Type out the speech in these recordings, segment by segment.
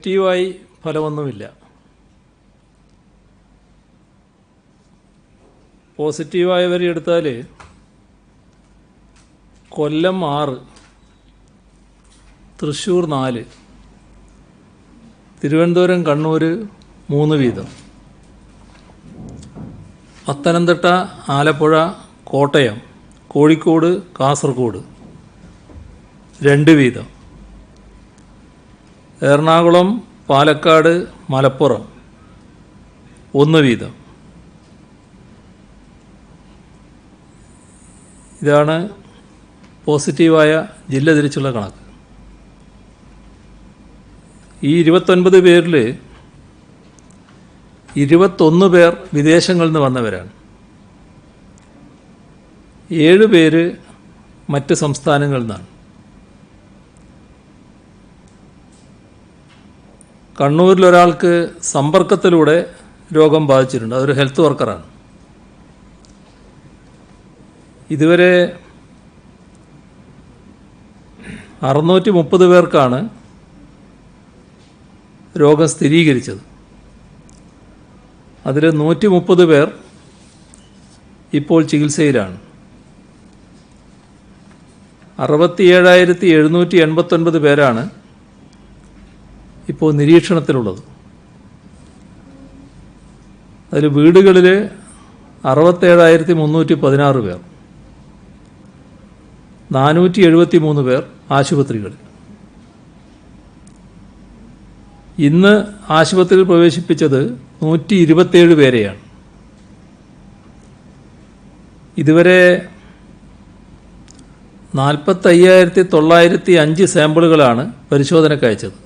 പോസിറ്റീവായി ഫലമൊന്നുമില്ല. പോസിറ്റീവായവരെ എടുത്താൽ കൊല്ലം 6, തൃശ്ശൂർ 4, തിരുവനന്തപുരം കണ്ണൂർ 3 വീതം, പത്തനംതിട്ട, ആലപ്പുഴ, കോട്ടയം, കോഴിക്കോട്, കാസർഗോഡ് 2 വീതം, എറണാകുളം, പാലക്കാട്, മലപ്പുറം 1 വീതം. ഇതാണ് പോസിറ്റീവായ ജില്ല തിരിച്ചുള്ള കണക്ക്. ഈ 29 പേരിൽ 21 പേർ വിദേശങ്ങളിൽ നിന്ന് വന്നവരാണ്. 7 പേര് മറ്റ് സംസ്ഥാനങ്ങളിൽ നിന്നാണ്. കണ്ണൂരിൽ ഒരാൾക്ക് സമ്പർക്കത്തിലൂടെ രോഗം ബാധിച്ചിട്ടുണ്ട്. അതൊരു ഹെൽത്ത് വർക്കറാണ്. ഇതുവരെ 630 പേർക്കാണ് രോഗം സ്ഥിരീകരിച്ചത്. അതിൽ 130 പേർ ഇപ്പോൾ ചികിത്സയിലാണ്. 67,789 പേരാണ് ഇപ്പോൾ നിരീക്ഷണത്തിലുള്ളത്. അതിൽ വീടുകളിൽ 67,316 പേർ, 473 പേർ ആശുപത്രികളിൽ. ഇന്ന് ആശുപത്രിയിൽ പ്രവേശിപ്പിച്ചത് 127 പേരെയാണ്. ഇതുവരെ 45,905 സാമ്പിളുകളാണ് പരിശോധനയ്ക്ക് അയച്ചത്.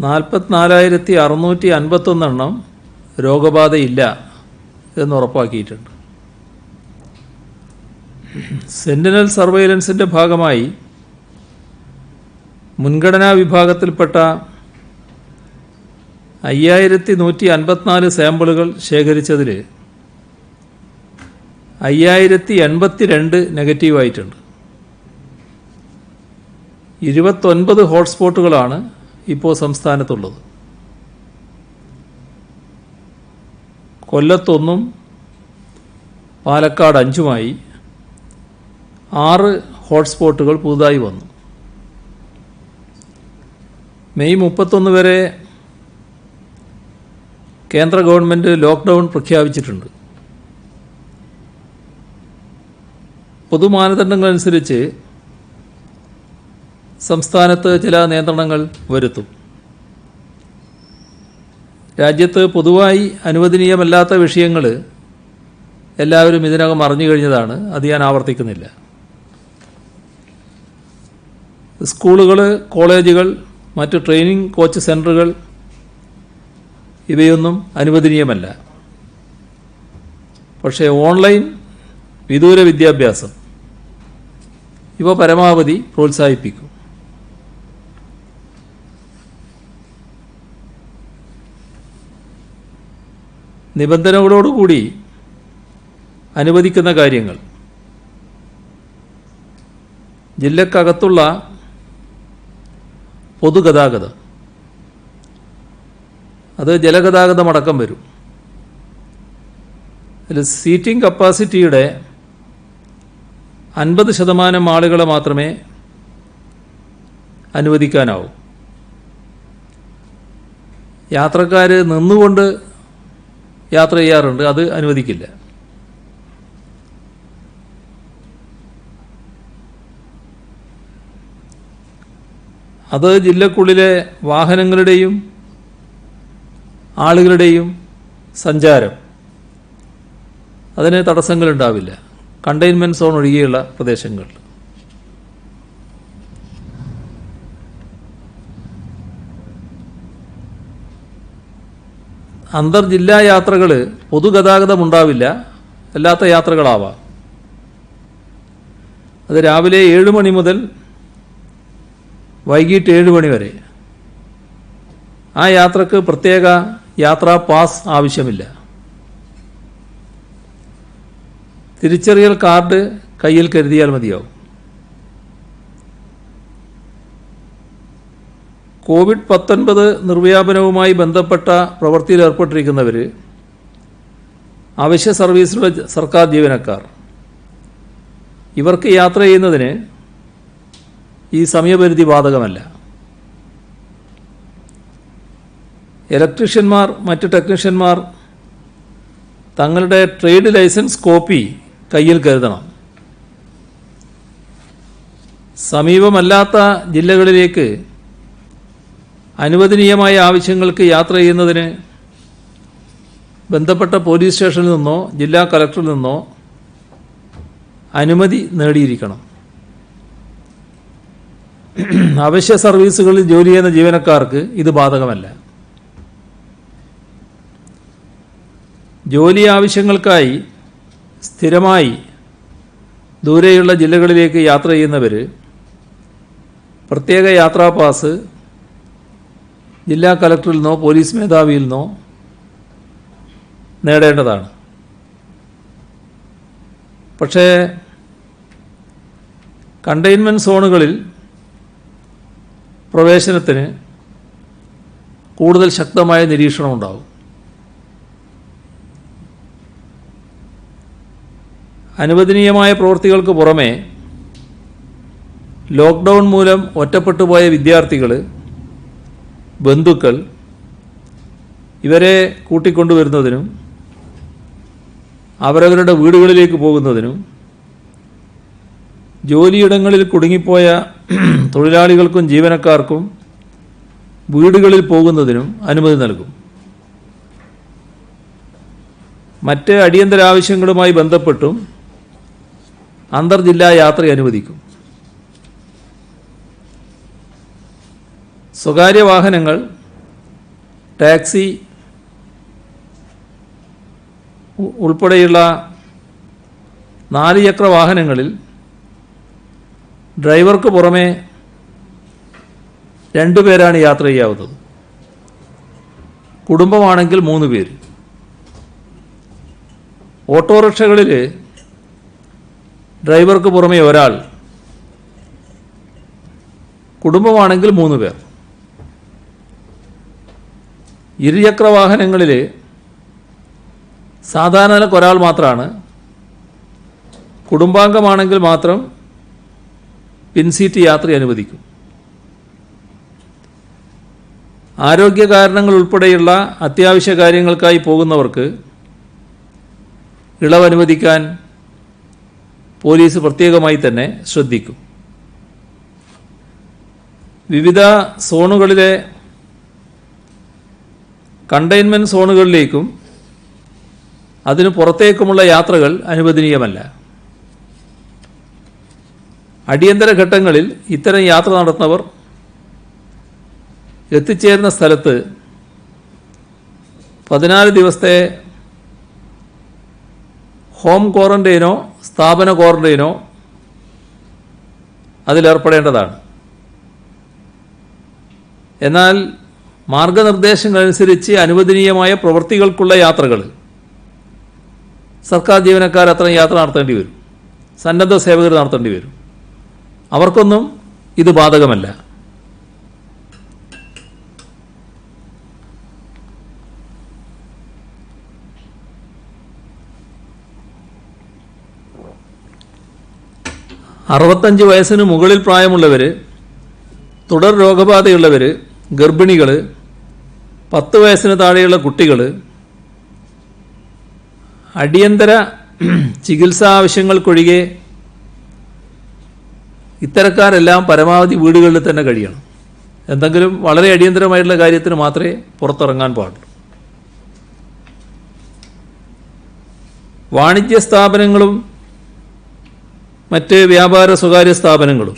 44,651 എണ്ണം രോഗബാധയില്ല എന്ന് ഉറപ്പാക്കിയിട്ടുണ്ട്. സെന്റിനൽ സർവൈലൻസിൻ്റെ ഭാഗമായി മുൻഗണനാ വിഭാഗത്തിൽപ്പെട്ട 5,154 സാമ്പിളുകൾ ശേഖരിച്ചതിൽ 5,082 നെഗറ്റീവായിട്ടുണ്ട്. 29 ഹോട്ട്സ്പോട്ടുകളാണ് ഇപ്പോൾ സംസ്ഥാനത്തുള്ളത്. കൊല്ലത്തൊന്നും പാലക്കാട് 5-മായി 6 ഹോട്ട്സ്പോട്ടുകൾ പുതുതായി വന്നു. മെയ് 31 വരെ കേന്ദ്ര ഗവൺമെൻറ് ലോക്ക്ഡൗൺ പ്രഖ്യാപിച്ചിട്ടുണ്ട്. പൊതുമാനദണ്ഡങ്ങളനുസരിച്ച് സംസ്ഥാനത്ത് ചില നിയന്ത്രണങ്ങൾ വരുത്തും. രാജ്യത്ത് പൊതുവായി അനുവദനീയമല്ലാത്ത വിഷയങ്ങൾ എല്ലാവരും ഇതിനകം അറിഞ്ഞു കഴിഞ്ഞതാണ്. അത് ഞാൻ ആവർത്തിക്കുന്നില്ല. സ്കൂളുകൾ, കോളേജുകൾ, മറ്റ് ട്രെയിനിങ് കോച്ച് സെൻ്ററുകൾ ഇവയൊന്നും അനുവദനീയമല്ല. പക്ഷേ ഓൺലൈൻ വിദൂര വിദ്യാഭ്യാസം ഇവ പരമാവധി പ്രോത്സാഹിപ്പിക്കും. നിബന്ധനകളോടുകൂടി അനുവദിക്കുന്ന കാര്യങ്ങൾ: ജില്ലക്കകത്തുള്ള പൊതുഗതാഗതം, അത് ജലഗതാഗതമടക്കം വരും. അതിൽ സീറ്റിംഗ് കപ്പാസിറ്റിയുടെ 50% ആളുകളെ മാത്രമേ അനുവദിക്കാനാവൂ. യാത്രക്കാർ നിന്നുകൊണ്ട് യാത്ര ചെയ്യാറുണ്ട്, അത് അനുവദിക്കില്ല. അത് ജില്ലക്കുള്ളിലെ വാഹനങ്ങളുടെയും ആളുകളുടെയും സഞ്ചാരം, അതിന് തടസ്സങ്ങളുണ്ടാവില്ല. കണ്ടെയ്ൻമെൻറ് സോൺ ഒഴികെയുള്ള പ്രദേശങ്ങളിൽ. അന്തർജില്ലാ യാത്രകൾ പൊതുഗതാഗതം ഉണ്ടാവില്ല, അല്ലാത്ത യാത്രകളാവാം. അത് രാവിലെ 7 മണി മുതൽ വൈകിട്ട് 7 മണി വരെ. ആ യാത്രക്ക് പ്രത്യേക യാത്രാ പാസ് ആവശ്യമില്ല. തിരിച്ചറിയൽ കാർഡ് കയ്യിൽ കരുതിയാൽ മതിയാവും. കോവിഡ്-19 നിർവ്യാപനവുമായി ബന്ധപ്പെട്ട പ്രവൃത്തിയിലേർപ്പെട്ടിരിക്കുന്നവർ, അവശ്യ സർവീസിലുള്ള സർക്കാർ ജീവനക്കാർ, ഇവർക്ക് യാത്ര ചെയ്യുന്നതിന് ഈ സമയപരിധി ബാധകമല്ല. ഇലക്ട്രീഷ്യന്മാർ, മറ്റ് ടെക്നീഷ്യന്മാർ തങ്ങളുടെ ട്രേഡ് ലൈസൻസ് കോപ്പി കയ്യിൽ കരുതണം. സമീപമല്ലാത്ത ജില്ലകളിലേക്ക് അനുവദനീയമായ ആവശ്യങ്ങൾക്ക് യാത്ര ചെയ്യുന്നതിന് ബന്ധപ്പെട്ട പോലീസ് സ്റ്റേഷനിൽ നിന്നോ ജില്ലാ കളക്ടറിൽ നിന്നോ അനുമതി നേടിയിരിക്കണം. അവശ്യ സർവീസുകളിൽ ജോലി ചെയ്യുന്ന ജീവനക്കാർക്ക് ഇത് ബാധകമല്ല. ജോലി ആവശ്യങ്ങൾക്കായി സ്ഥിരമായി ദൂരെയുള്ള ജില്ലകളിലേക്ക് യാത്ര ചെയ്യുന്നവർ പ്രത്യേക യാത്രാ പാസ് ജില്ലാ കളക്ടറിൽ നിന്നോ പോലീസ് മേധാവിയിൽ നിന്നോ നേടേണ്ടതാണ്. പക്ഷേ കണ്ടെയ്ൻമെൻറ്റ് സോണുകളിൽ പ്രവേശനത്തിന് കൂടുതൽ ശക്തമായ നിരീക്ഷണം ഉണ്ടാവും. അനുവദനീയമായ പ്രവൃത്തികൾക്ക് പുറമെ ലോക്ക്ഡൗൺ മൂലം ഒറ്റപ്പെട്ടുപോയ വിദ്യാർത്ഥികൾ, ബന്ധുക്കൾ ഇവരെ കൂട്ടിക്കൊണ്ടുവരുന്നതിനും അവരവരുടെ വീടുകളിലേക്ക് പോകുന്നതിനും ജോലിയിടങ്ങളിൽ കുടുങ്ങിപ്പോയ തൊഴിലാളികൾക്കും ജീവനക്കാർക്കും വീടുകളിൽ പോകുന്നതിനും അനുമതി നൽകും. മറ്റ് അടിയന്തര ആവശ്യങ്ങളുമായി ബന്ധപ്പെട്ടും അന്തർജില്ലാ യാത്ര അനുവദിക്കും. സ്വകാര്യ വാഹനങ്ങൾ, ടാക്സി ഉൾപ്പെടെയുള്ള 4 ചക്ര വാഹനങ്ങളിൽ ഡ്രൈവർക്ക് പുറമെ 2 പേരാണ് യാത്ര ചെയ്യാവുന്നത്. കുടുംബമാണെങ്കിൽ 3 പേര്. ഓട്ടോറിക്ഷകളിൽ ഡ്രൈവർക്ക് പുറമെ ഒരാൾ, കുടുംബമാണെങ്കിൽ 3 പേർ. ഇരുചക്ര വാഹനങ്ങളിൽ സാധാരണ ഒരാൾ മാത്രമാണ്. കുടുംബാംഗമാണെങ്കിൽ മാത്രം പിൻസീറ്റ് യാത്ര അനുവദിക്കും. ആരോഗ്യ കാരണങ്ങൾ ഉൾപ്പെടെയുള്ള അത്യാവശ്യ കാര്യങ്ങൾക്കായി പോകുന്നവർക്ക് ഇളവ് അനുവദിക്കാൻ പോലീസ് പ്രത്യേകമായി തന്നെ ശ്രദ്ധിക്കും. വിവിധ സോണുകളിലെ കണ്ടെയ്ൻമെൻറ്റ് സോണുകളിലേക്കും അതിനു പുറത്തേക്കുമുള്ള യാത്രകൾ അനുവദനീയമല്ല. അടിയന്തര ഘട്ടങ്ങളിൽ ഇത്തരം യാത്ര നടത്തുന്നവർ എത്തിച്ചേരുന്ന സ്ഥലത്ത് 14 ദിവസത്തെ ഹോം ക്വാറന്റൈനോ സ്ഥാപന ക്വാറന്റൈനോ അതിലേർപ്പെടേണ്ടതാണ്. എന്നാൽ മാർഗനിർദ്ദേശങ്ങളനുസരിച്ച് അനുവദനീയമായ പ്രവൃത്തികൾക്കുള്ള യാത്രകൾ സർക്കാർ ജീവനക്കാർ അത്തരം യാത്ര നടത്തേണ്ടി വരും. സന്നദ്ധ സേവകർ നടത്തേണ്ടി വരും. അവർക്കൊന്നും ഇത് ബാധകമല്ല. അറുപത്തഞ്ച് വയസ്സിന് മുകളിൽ പ്രായമുള്ളവർ, തുടർ രോഗബാധയുള്ളവർ, ഗർഭിണികൾ, 10 വയസ്സിന് താഴെയുള്ള കുട്ടികൾ, അടിയന്തര ചികിത്സാ ആവശ്യങ്ങൾക്കൊഴികെ ഇത്തരക്കാരെല്ലാം പരമാവധി വീടുകളിൽ തന്നെ കഴിയണം. എന്തെങ്കിലും വളരെ അടിയന്തരമായിട്ടുള്ള കാര്യത്തിന് മാത്രമേ പുറത്തിറങ്ങാൻ പാടുള്ളൂ. വാണിജ്യ സ്ഥാപനങ്ങളും മറ്റ് വ്യാപാര സ്വകാര്യ സ്ഥാപനങ്ങളും,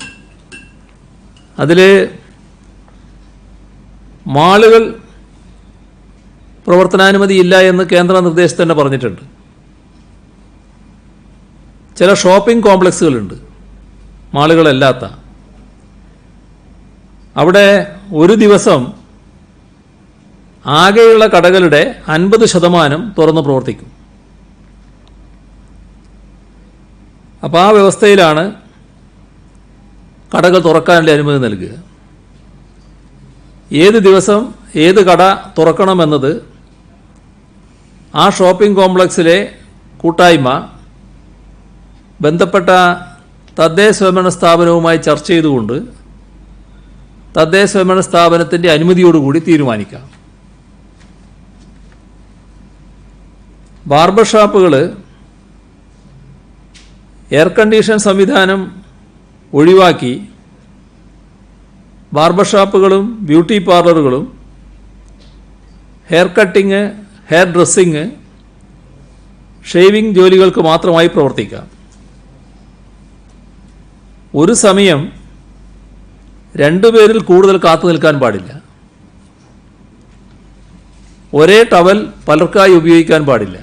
അതിൽ മാളുകൾ പ്രവർത്തനാനുമതി ഇല്ല എന്ന് കേന്ദ്ര നിർദ്ദേശം തന്നെ പറഞ്ഞിട്ടുണ്ട്. ചില ഷോപ്പിംഗ് കോംപ്ലക്സുകളുണ്ട്, മാളുകളല്ലാത്ത. അവിടെ ഒരു ദിവസം ആകെയുള്ള കടകളുടെ 50% തുറന്ന് പ്രവർത്തിക്കും. അപ്പോൾ ആ വ്യവസ്ഥയിലാണ് കടകൾ തുറക്കാനുള്ള അനുമതി നൽകുക. ഏത് ദിവസം ഏത് കട തുറക്കണമെന്നത് ആ ഷോപ്പിംഗ് കോംപ്ലക്സിലെ കൂട്ടായ്മ ബന്ധപ്പെട്ട തദ്ദേശ സ്വയംഭരണ സ്ഥാപനവുമായി ചർച്ച ചെയ്തുകൊണ്ട് തദ്ദേശ സ്വയംഭരണ സ്ഥാപനത്തിൻ്റെ അനുമതിയോടുകൂടി തീരുമാനിക്കാം. ബാർബർ ഷാപ്പുകൾ എയർ കണ്ടീഷൻ സംവിധാനം ഒഴിവാക്കി ബാർബർ ഷാപ്പുകളും ബ്യൂട്ടി പാർലറുകളും hair cutting, hair dressing, shaving ജോലികൾക്ക് മാത്രമായി പ്രവർത്തിക്കാം. ഒരു സമയം രണ്ടുപേരിൽ കൂടുതൽ കാത്തു നിൽക്കാൻ പാടില്ല. ഒരേ ടവൽ പലർക്കായി ഉപയോഗിക്കാൻ പാടില്ല.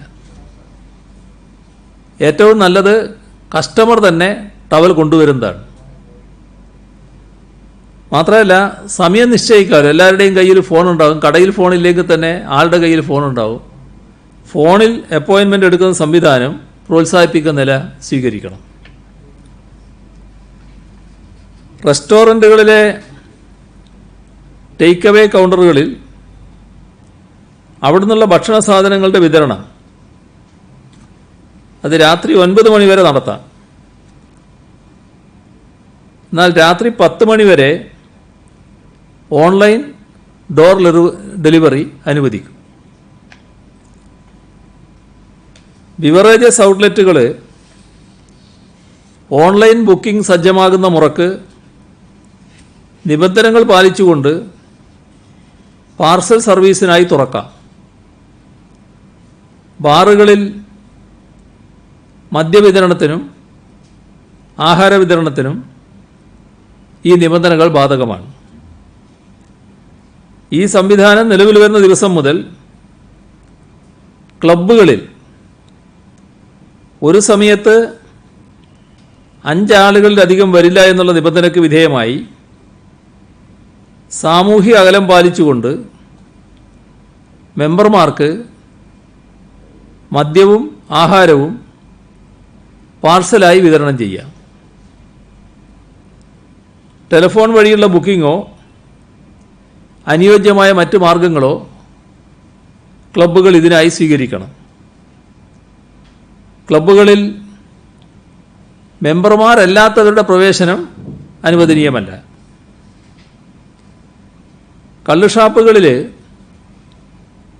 ഏറ്റവും നല്ലത് കസ്റ്റമർ തന്നെ ടവൽ കൊണ്ടുവരുന്നതാണ്. മാത്രമല്ല, സമയം നിശ്ചയിക്കാമല്ലോ. എല്ലാവരുടെയും കയ്യിൽ ഫോണുണ്ടാകും. കടയിൽ ഫോണില്ലെങ്കിൽ തന്നെ ആളുടെ കയ്യിൽ ഫോണുണ്ടാവും. ഫോണിൽ അപ്പോയിൻമെൻ്റ് എടുക്കുന്ന സംവിധാനം പ്രോത്സാഹിപ്പിക്കുന്ന നില സ്വീകരിക്കണം. റെസ്റ്റോറൻറ്റുകളിലെ ടേക്ക് അവേ കൗണ്ടറുകളിൽ അവിടെ നിന്നുള്ള ഭക്ഷണ സാധനങ്ങളുടെ വിതരണം അത് രാത്രി 9 മണി വരെ നടത്താം. എന്നാൽ രാത്രി 10 മണി വരെ ഓൺലൈൻ ഡോർ ഡെലിവറി അനുവദിക്കും. ബിവറേജസ് ഔട്ട്ലെറ്റുകൾ ഓൺലൈൻ ബുക്കിംഗ് സജ്ജമാകുന്ന മുറക്ക് നിബന്ധനകൾ പാലിച്ചുകൊണ്ട് പാർസൽ സർവീസിനായി തുറക്കാം. ബാറുകളിൽ മദ്യവിതരണത്തിനും ആഹാര വിതരണത്തിനും ഈ നിബന്ധനകൾ ബാധകമാണ്. ഈ സംവിധാനം നിലവിൽ വരുന്ന ദിവസം മുതൽ ക്ലബ്ബുകളിൽ ഒരു സമയത്ത് 5 ആളുകളിലധികം വരില്ല എന്നുള്ള നിബന്ധനയ്ക്ക് വിധേയമായി സാമൂഹിക അകലം പാലിച്ചുകൊണ്ട് മെമ്പർമാർക്ക് മദ്യവും ആഹാരവും പാർസലായി വിതരണം ചെയ്യാം. ടെലിഫോൺ വഴിയുള്ള ബുക്കിങ്ങോ അനുയോജ്യമായ മറ്റു മാർഗങ്ങളോ ക്ലബ്ബുകൾ ഇതിനായി സ്വീകരിക്കണം. ക്ലബ്ബുകളിൽ മെമ്പർമാരല്ലാത്തവരുടെ പ്രവേശനം അനുവദനീയമല്ല. കള്ളുഷാപ്പുകളിൽ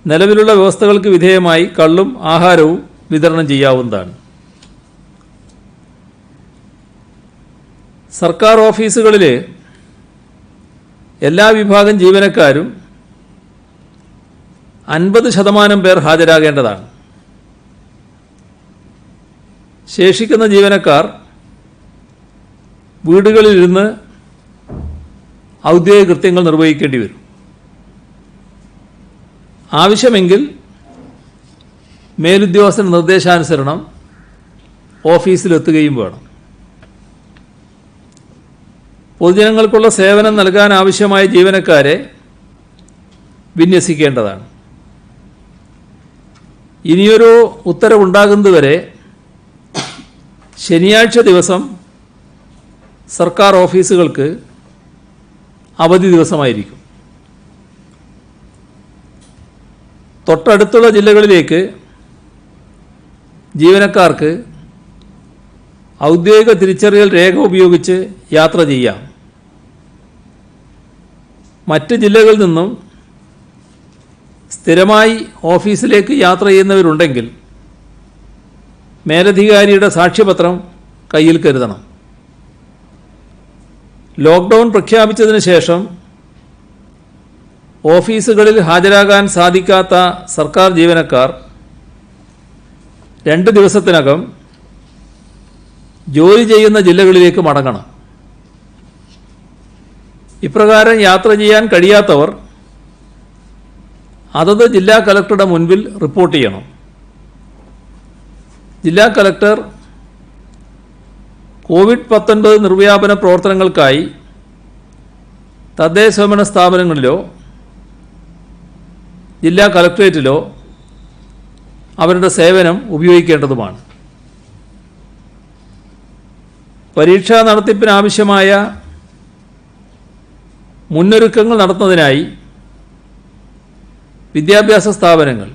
നിലവിലുള്ള വ്യവസ്ഥകൾക്ക് വിധേയമായി കള്ളും ആഹാരവും വിതരണം ചെയ്യാവുന്നതാണ്. സർക്കാർ ഓഫീസുകളിൽ എല്ലാ വിഭാഗം ജീവനക്കാരും 50% പേർ ഹാജരാകേണ്ടതാണ്. ശേഷിക്കുന്ന ജീവനക്കാർ വീടുകളിലിരുന്ന് ഔദ്യോഗിക കൃത്യങ്ങൾ നിർവഹിക്കേണ്ടി വരും. ആവശ്യമെങ്കിൽ മേലുദ്യോഗസ്ഥന്റെ നിർദ്ദേശാനുസരണം ഓഫീസിലെത്തുകയും വേണം. പൊതുജനങ്ങൾക്കുള്ള സേവനം നൽകാൻ ആവശ്യമായ ജീവനക്കാരെ വിന്യസിക്കേണ്ടതാണ്. ഇനിയൊരു ഉത്തരവുണ്ടാകുന്നതുവരെ ശനിയാഴ്ച ദിവസം സർക്കാർ ഓഫീസുകൾക്ക് അവധി ദിവസമായിരിക്കും. തൊട്ടടുത്തുള്ള ജില്ലകളിലേക്ക് ജീവനക്കാർക്ക് ഔദ്യോഗിക തിരിച്ചറിയൽ രേഖ ഉപയോഗിച്ച് യാത്ര ചെയ്യാം. മറ്റ് ജില്ലകളിൽ നിന്നും സ്ഥിരമായി ഓഫീസിലേക്ക് യാത്ര ചെയ്യുന്നവരുണ്ടെങ്കിൽ മേലധികാരിയുടെ സാക്ഷ്യപത്രം കയ്യിൽ കരുതണം. ലോക്ക്ഡൗൺ പ്രഖ്യാപിച്ചതിന് ശേഷം ഓഫീസുകളിൽ ഹാജരാകാൻ സാധിക്കാത്ത സർക്കാർ ജീവനക്കാർ 2 ദിവസത്തിനകം ജോലി ചെയ്യുന്ന ജില്ലകളിലേക്ക് മടങ്ങണം. ഇപ്രകാരം യാത്ര ചെയ്യാൻ കഴിയാത്തവർ അതത് ജില്ലാ കലക്ടറുടെ മുൻപിൽ റിപ്പോർട്ട് ചെയ്യണം. ജില്ലാ കലക്ടർ കോവിഡ്-19 നിർവ്യാപന പ്രവർത്തനങ്ങൾക്കായി തദ്ദേശ സ്വയംഭരണ സ്ഥാപനങ്ങളിലോ ജില്ലാ കലക്ടറേറ്റിലോ അവരുടെ സേവനം ഉപയോഗിക്കേണ്ടതുമാണ്. പരീക്ഷാ നടത്തിപ്പിനാവശ്യമായ മുന്നൊരുക്കങ്ങൾ നടത്തുന്നതിനായി വിദ്യാഭ്യാസ സ്ഥാപനങ്ങൾ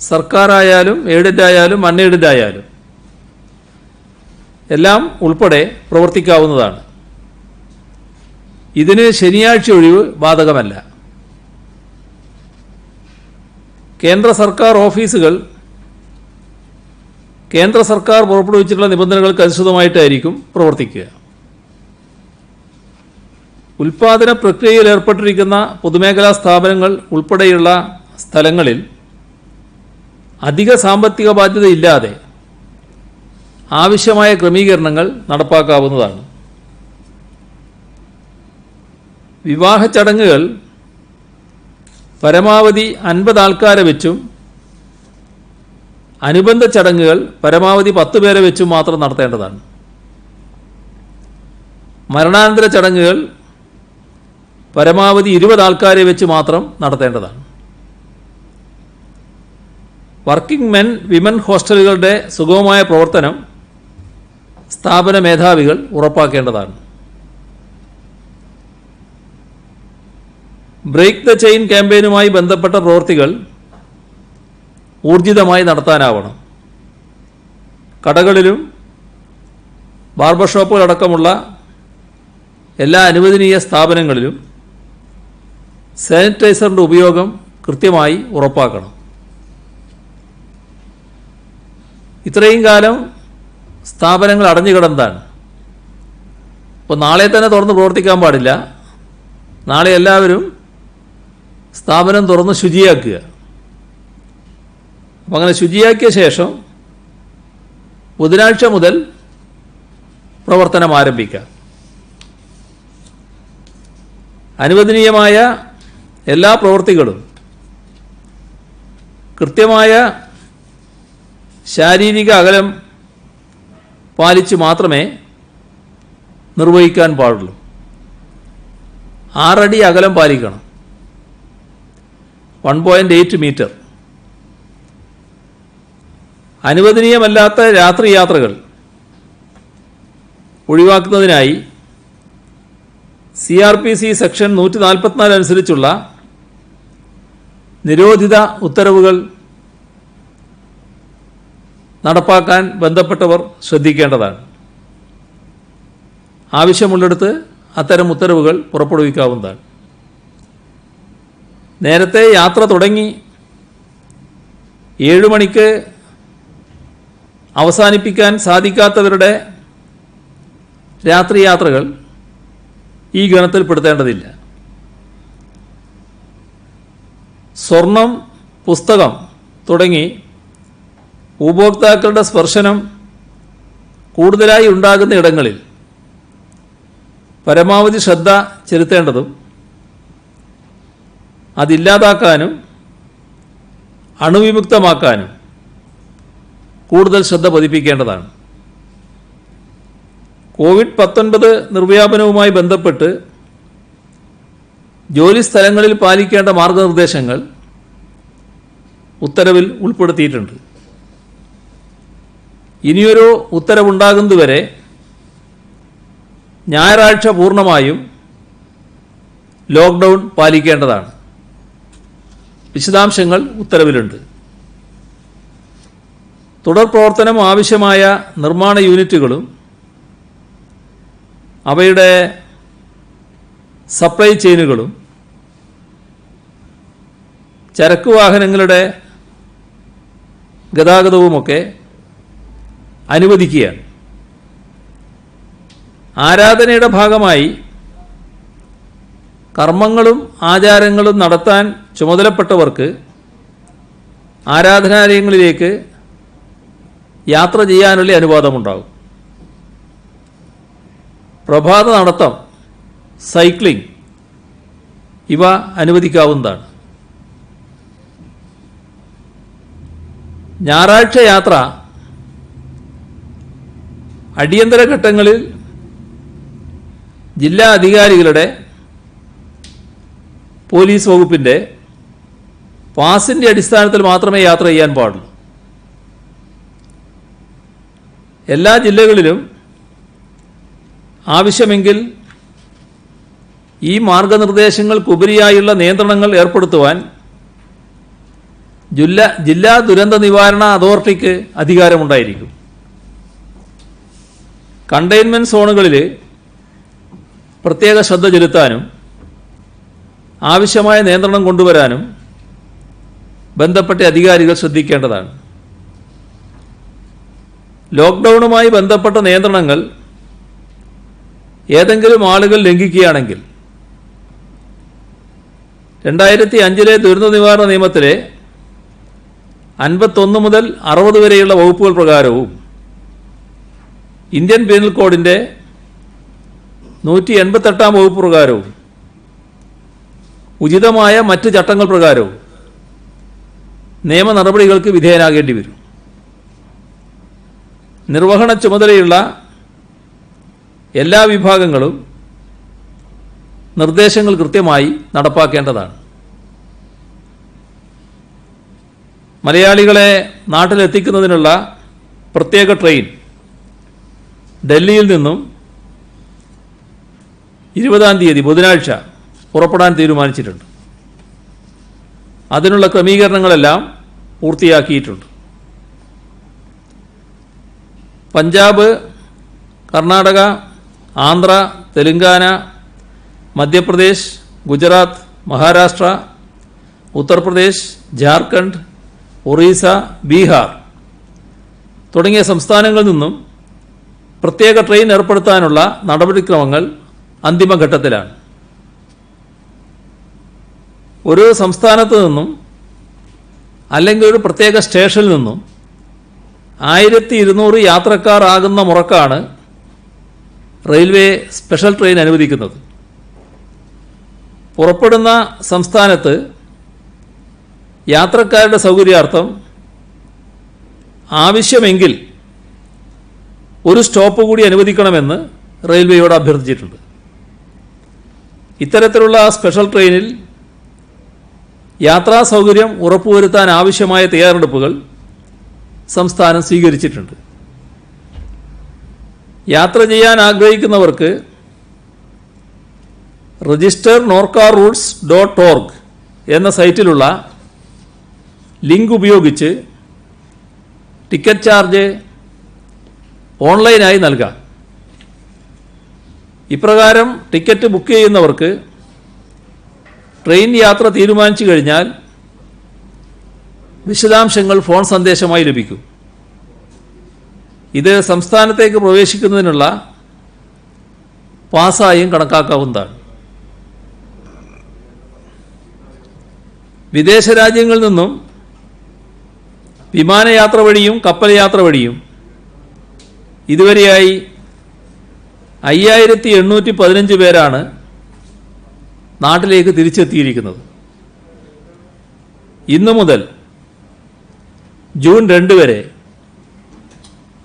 സർക്കാരായാലും എയ്ഡഡ് ആയാലും അൺഎയ്ഡഡ് ആയാലും എല്ലാം ഉൾപ്പെടെ പ്രവർത്തിക്കാവുന്നതാണ്. ഇതിന് ശനിയാഴ്ച ഒഴിവ് ബാധകമല്ല. കേന്ദ്ര സർക്കാർ ഓഫീസുകൾ കേന്ദ്ര സർക്കാർ പുറപ്പെടുവിച്ചിട്ടുള്ള നിബന്ധനകൾക്ക് അനുസൃതമായിട്ടായിരിക്കും പ്രവർത്തിക്കുക. ഉൽപാദന പ്രക്രിയയിൽ ഏർപ്പെട്ടിരിക്കുന്ന പൊതുമേഖലാ സ്ഥാപനങ്ങൾ ഉൾപ്പെടെയുള്ള സ്ഥലങ്ങളിൽ അധിക സാമ്പത്തിക ബാധ്യതയില്ലാതെ ആവശ്യമായ ക്രമീകരണങ്ങൾ നടപ്പാക്കാവുന്നതാണ്. വിവാഹ ചടങ്ങുകൾ പരമാവധി 50 ആൾക്കാരെ വെച്ചും അനുബന്ധ ചടങ്ങുകൾ പരമാവധി 10 പേരെ വെച്ചും മാത്രം നടത്തേണ്ടതാണ്. മരണാനന്തര ചടങ്ങുകൾ പരമാവധി 20 ആൾക്കാരെ വെച്ച് മാത്രം നടത്തേണ്ടതാണ്. വർക്കിംഗ് മെൻ വിമൻ ഹോസ്റ്റലുകളുടെ സുഗമമായ പ്രവർത്തനം സ്ഥാപന മേധാവികൾ ഉറപ്പാക്കേണ്ടതാണ്. ബ്രേക്ക് ദ ചെയിൻ ക്യാമ്പയിനുമായി ബന്ധപ്പെട്ട പ്രവൃത്തികൾ ഊർജിതമായി നടത്താനാവണം. കടകളിലും ബാർബർ ഷോപ്പുകളടക്കമുള്ള എല്ലാ അനുവദനീയ സ്ഥാപനങ്ങളിലും സാനിറ്റൈസറിൻ്റെ ഉപയോഗം കൃത്യമായി ഉറപ്പാക്കണം. ഇത്രയും കാലം സ്ഥാപനങ്ങൾ അടഞ്ഞുകിടന്നതാണ്. ഇപ്പോൾ നാളെ തന്നെ തുറന്ന് പ്രവർത്തിക്കാൻ പാടില്ല. നാളെ എല്ലാവരും സ്ഥാപനം തുറന്ന് ശുചിയാക്കുക. അപ്പം അങ്ങനെ ശുചിയാക്കിയ ശേഷം ബുധനാഴ്ച മുതൽ പ്രവർത്തനം ആരംഭിക്കാം. അനുവദനീയമായ എല്ലാ പ്രവൃത്തികളും കൃത്യമായ ശാരീരിക അകലം പാലിച്ച് മാത്രമേ നിർവഹിക്കാൻ പാടുള്ളൂ. 6 അടി അകലം പാലിക്കണം. 1.8 മീറ്റർ. അനുവദനീയമല്ലാത്ത രാത്രി യാത്രകൾ ഒഴിവാക്കുന്നതിനായി CRPC സെക്ഷൻ 144 അനുസരിച്ചുള്ള നിരോധിത ഉത്തരവുകൾ നടപ്പാക്കാൻ ബന്ധപ്പെട്ടവർ ശ്രദ്ധിക്കേണ്ടതാണ്. ആവശ്യമുള്ളിടത്ത് അത്തരം ഉത്തരവുകൾ പുറപ്പെടുവിക്കാവുന്നതാണ്. നേരത്തെ യാത്ര തുടങ്ങി 7 മണിക്ക് അവസാനിപ്പിക്കാൻ സാധിക്കാത്തവരുടെ രാത്രി യാത്രകൾ ഈ ഗണത്തിൽപ്പെടുത്തേണ്ടതില്ല. സ്വർണം, പുസ്തകം തുടങ്ങി ഉപഭോക്താക്കളുടെ സ്പർശനം കൂടുതലായി ഉണ്ടാകുന്ന ഇടങ്ങളിൽ പരമാവധി ശ്രദ്ധ ചെലുത്തേണ്ടതും അതില്ലാതാക്കാനും അണുവിമുക്തമാക്കാനും കൂടുതൽ ശ്രദ്ധ പതിപ്പിക്കേണ്ടതാണ്. COVID-19 നിർവ്യാപനവുമായി ബന്ധപ്പെട്ട് ജോലി സ്ഥലങ്ങളിൽ പാലിക്കേണ്ട മാർഗനിർദ്ദേശങ്ങൾ ഉത്തരവിൽ ഉൾപ്പെടുത്തിയിട്ടുണ്ട്. ഇനിയൊരു ഉത്തരവുണ്ടാകുന്നതുവരെ ഞായറാഴ്ച പൂർണ്ണമായും ലോക്ക്ഡൗൺ പാലിക്കേണ്ടതാണ്. വിശദാംശങ്ങൾ ഉത്തരവിലുണ്ട്. തുടർ പ്രവർത്തനം ആവശ്യമായ നിർമ്മാണ യൂണിറ്റുകളും അവയുടെ സപ്ലൈ ചെയിനുകളും ചരക്ക് വാഹനങ്ങളുടെ ഗതാഗതവുമൊക്കെ അനുവദിക്കുകയാണ്. ആരാധനയുടെ ഭാഗമായി കർമ്മങ്ങളും ആചാരങ്ങളും നടത്താൻ ചുമതലപ്പെട്ടവർക്ക് ആരാധനാലയങ്ങളിലേക്ക് യാത്ര ചെയ്യാനുള്ള അനുവാദമുണ്ടാകും. പ്രഭാത നടത്തം, സൈക്ലിംഗ് ഇവ അനുവദിക്കാവുന്നതാണ്. ഞായറാഴ്ച യാത്ര അടിയന്തര ഘട്ടങ്ങളിൽ ജില്ലാ അധികാരികളുടെ പോലീസ് വകുപ്പിൻ്റെ പാസിൻ്റെ അടിസ്ഥാനത്തിൽ മാത്രമേ യാത്ര ചെയ്യാൻ പാടുള്ളൂ. എല്ലാ ജില്ലകളിലും ആവശ്യമെങ്കിൽ ഈ മാർഗനിർദ്ദേശങ്ങൾക്കുപരിയായുള്ള നിയന്ത്രണങ്ങൾ ഏർപ്പെടുത്തുവാൻ ജില്ലാ ദുരന്ത നിവാരണ അതോറിറ്റിക്ക് അധികാരമുണ്ടായിരിക്കും. കണ്ടെയ്ൻമെൻറ് സോണുകളിൽ പ്രത്യേക ശ്രദ്ധ ചെലുത്താനും ആവശ്യമായ നിയന്ത്രണം കൊണ്ടുവരാനും ബന്ധപ്പെട്ട അധികാരികൾ ശ്രദ്ധിക്കേണ്ടതാണ്. ലോക്ക്ഡൗണുമായി ബന്ധപ്പെട്ട നിയന്ത്രണങ്ങൾ ഏതെങ്കിലും ആളുകൾ ലംഘിക്കുകയാണെങ്കിൽ 2005 ദുരന്ത നിവാരണ നിയമത്തിലെ 51 മുതൽ 60 വരെയുള്ള വകുപ്പുകൾ പ്രകാരവും ഇന്ത്യൻ പീനൽ കോഡിൻ്റെ 188 വകുപ്പ് പ്രകാരവും ഉചിതമായ മറ്റ് ചട്ടങ്ങൾ പ്രകാരവും നിയമ നടപടികൾക്ക് വിധേയനാകേണ്ടി വരും. നിർവഹണ ചുമതലയുള്ള എല്ലാ വിഭാഗങ്ങളും നിർദ്ദേശങ്ങൾ കൃത്യമായി നടപ്പാക്കേണ്ടതാണ്. മലയാളികളെ നാട്ടിലെത്തിക്കുന്നതിനുള്ള പ്രത്യേക ട്രെയിൻ ഡൽഹിയിൽ നിന്നും 20-ാം തീയതി ബുധനാഴ്ച പുറപ്പെടാൻ തീരുമാനിച്ചിട്ടുണ്ട്. അതിനുള്ള ക്രമീകരണങ്ങളെല്ലാം പൂർത്തിയാക്കിയിട്ടുണ്ട്. പഞ്ചാബ്, കർണാടക, ആന്ധ്ര, തെലുങ്കാന, മധ്യപ്രദേശ്, ഗുജറാത്ത്, മഹാരാഷ്ട്ര, ഉത്തർപ്രദേശ്, ജാർഖണ്ഡ്, ഒറീസ, ബീഹാർ തുടങ്ങിയ സംസ്ഥാനങ്ങളിൽ നിന്നും പ്രത്യേക ട്രെയിൻ ഏർപ്പെടുത്താനുള്ള നടപടിക്രമങ്ങൾ അന്തിമഘട്ടത്തിലാണ്. ഒരു സംസ്ഥാനത്ത് നിന്നും അല്ലെങ്കിൽ ഒരു പ്രത്യേക സ്റ്റേഷനിൽ നിന്നും 1200 യാത്രക്കാർ ആകുന്ന മുറക്കാണ് റെയിൽവേ സ്പെഷ്യൽ ട്രെയിൻ അനുവദിക്കുന്നത്. പുറപ്പെടുന്ന സംസ്ഥാനത്ത് യാത്രക്കാരുടെ സൗകര്യാർത്ഥം ആവശ്യമെങ്കിൽ ഒരു സ്റ്റോപ്പ് കൂടി അനുവദിക്കണമെന്ന് റെയിൽവേയോട് അഭ്യർത്ഥിച്ചിട്ടുണ്ട്. ഇത്തരത്തിലുള്ള സ്പെഷ്യൽ ട്രെയിനിൽ യാത്രാ സൗകര്യം ഉറപ്പുവരുത്താൻ ആവശ്യമായ തയ്യാറെടുപ്പുകൾ സംസ്ഥാനം സ്വീകരിച്ചിട്ടുണ്ട്. യാത്ര ചെയ്യാൻ ആഗ്രഹിക്കുന്നവർക്ക് register.norcaroutes.org എന്ന സൈറ്റിലുള്ള ലിങ്ക് ഉപയോഗിച്ച് ടിക്കറ്റ് ചാർജ് ഓൺലൈനായി നൽകാം. ഇപ്രകാരം ടിക്കറ്റ് ബുക്ക് ചെയ്യുന്നവർക്ക് ട്രെയിൻ യാത്ര തീരുമാനിച്ചു കഴിഞ്ഞാൽ വിശദാംശങ്ങൾ ഫോൺ സന്ദേശമായി ലഭിക്കും. ഇത് സംസ്ഥാനത്തേക്ക് പ്രവേശിക്കുന്നതിനുള്ള പാസ്സായും കണക്കാക്കാവുന്നതാണ്. വിദേശ രാജ്യങ്ങളിൽ നിന്നും വിമാനയാത്ര വഴിയും കപ്പൽ യാത്ര വഴിയും ഇതുവരെയായി 5815 പേരാണ് നാട്ടിലേക്ക് തിരിച്ചെത്തിയിരിക്കുന്നത്. ഇന്നു മുതൽ ജൂൺ 2 വരെ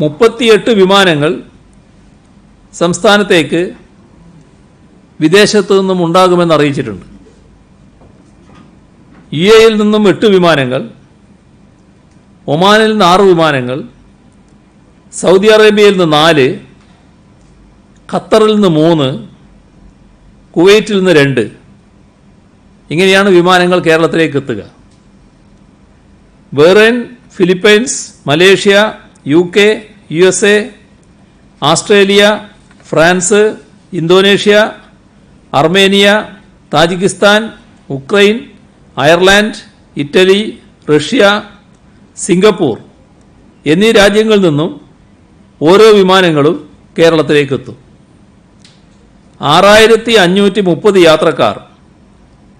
38 വിമാനങ്ങൾ സംസ്ഥാനത്തേക്ക് വിദേശത്തു നിന്നും ഉണ്ടാകുമെന്ന് അറിയിച്ചിട്ടുണ്ട്. UAE-യിൽ നിന്നും 8 വിമാനങ്ങൾ, ഒമാനിൽ നിന്ന് 6 വിമാനങ്ങൾ, സൗദി അറേബ്യയിൽ നിന്ന് 4, ഖത്തറിൽ നിന്ന് 3, കുവൈറ്റിൽ നിന്ന് 2 ഇങ്ങനെയാണ് വിമാനങ്ങൾ കേരളത്തിലേക്ക് എത്തുക. Bahrain, Philippines, Malaysia, UK, USA, Australia, France, Indonesia, Armenia, Tajikistan, Ukraine, Ireland, Italy, Russia, Singapore എന്നീ രാജ്യങ്ങളിൽ നിന്നും ഓരോ വിമാനങ്ങളും കേരളത്തിലേക്ക് എത്തും. 6530 യാത്രക്കാർ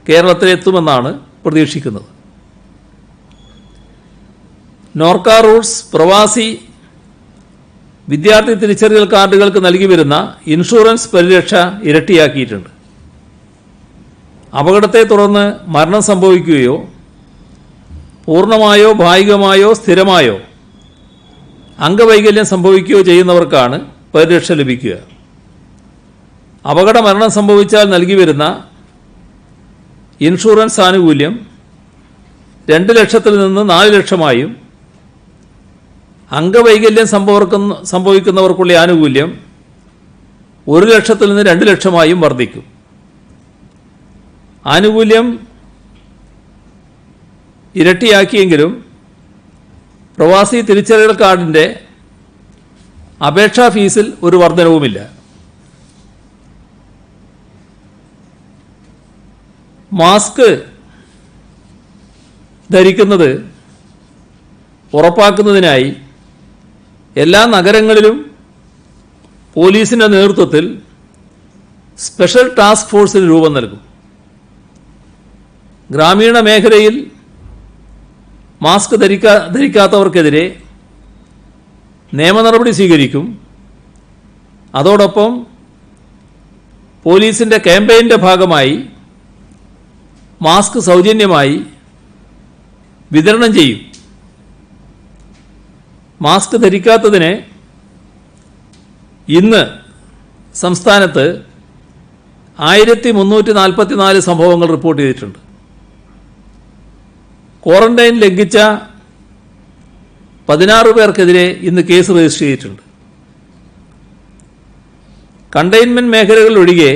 കേരളത്തിലെത്തുമെന്നാണ് പ്രതീക്ഷിക്കുന്നത്. നോർക്ക റൂട്ട്സ് പ്രവാസി വിദ്യാർത്ഥി തിരിച്ചറിയൽ കാർഡുകൾക്ക് നൽകി വരുന്ന ഇൻഷുറൻസ് പരിരക്ഷ ഇരട്ടിയാക്കിയിട്ടുണ്ട്. അപകടത്തെ തുടർന്ന് മരണം സംഭവിക്കുകയോ പൂർണ്ണമായോ ഭാഗികമായോ സ്ഥിരമായോ അംഗവൈകല്യം സംഭവിക്കുകയോ ചെയ്യുന്നവർക്കാണ് പരിരക്ഷ ലഭിക്കുക. അപകട മരണം സംഭവിച്ചാൽ നൽകി വരുന്ന ഇൻഷുറൻസ് ആനുകൂല്യം 2 ലക്ഷത്തിൽ നിന്ന് 4 ലക്ഷമായും അംഗവൈകല്യം സംഭവിക്കുന്നവർക്കുള്ള ആനുകൂല്യം 1 ലക്ഷത്തിൽ നിന്ന് 2 ലക്ഷമായും വർദ്ധിക്കും. ആനുകൂല്യം ഇരട്ടിയാക്കിയെങ്കിലും പ്രവാസി തിരിച്ചറിയൽ കാർഡിൻ്റെ അപേക്ഷാ ഫീസിൽ ഒരു വർധനവുമില്ല. മാസ്ക് ധരിക്കുന്നത് ഉറപ്പാക്കുന്നതിനായി എല്ലാ നഗരങ്ങളിലും പോലീസിൻ്റെ നേതൃത്വത്തിൽ സ്പെഷ്യൽ ടാസ്ക് ഫോഴ്സിന് രൂപം നൽകും. ഗ്രാമീണ മേഖലയിൽ മാസ്ക് ധരിക്കാത്തവർക്കെതിരെ നിയമ നടപടി സ്വീകരിക്കും. അതോടൊപ്പം പോലീസിൻ്റെ ക്യാമ്പയിൻ്റെ ഭാഗമായി മാസ്ക് സൗജന്യമായി വിതരണം ചെയ്യും. മാസ്ക് ധരിക്കാത്തതിന് ഇന്ന് സംസ്ഥാനത്ത് 1344 സംഭവങ്ങൾ റിപ്പോർട്ട് ചെയ്തിട്ടുണ്ട്. ക്വാറന്റൈൻ ലംഘിച്ച 16 പേർക്കെതിരെ ഇന്ന് കേസ് രജിസ്റ്റർ ചെയ്തിട്ടുണ്ട്. കണ്ടെയ്ൻമെൻറ്റ് മേഖലകൾ ഒഴികെ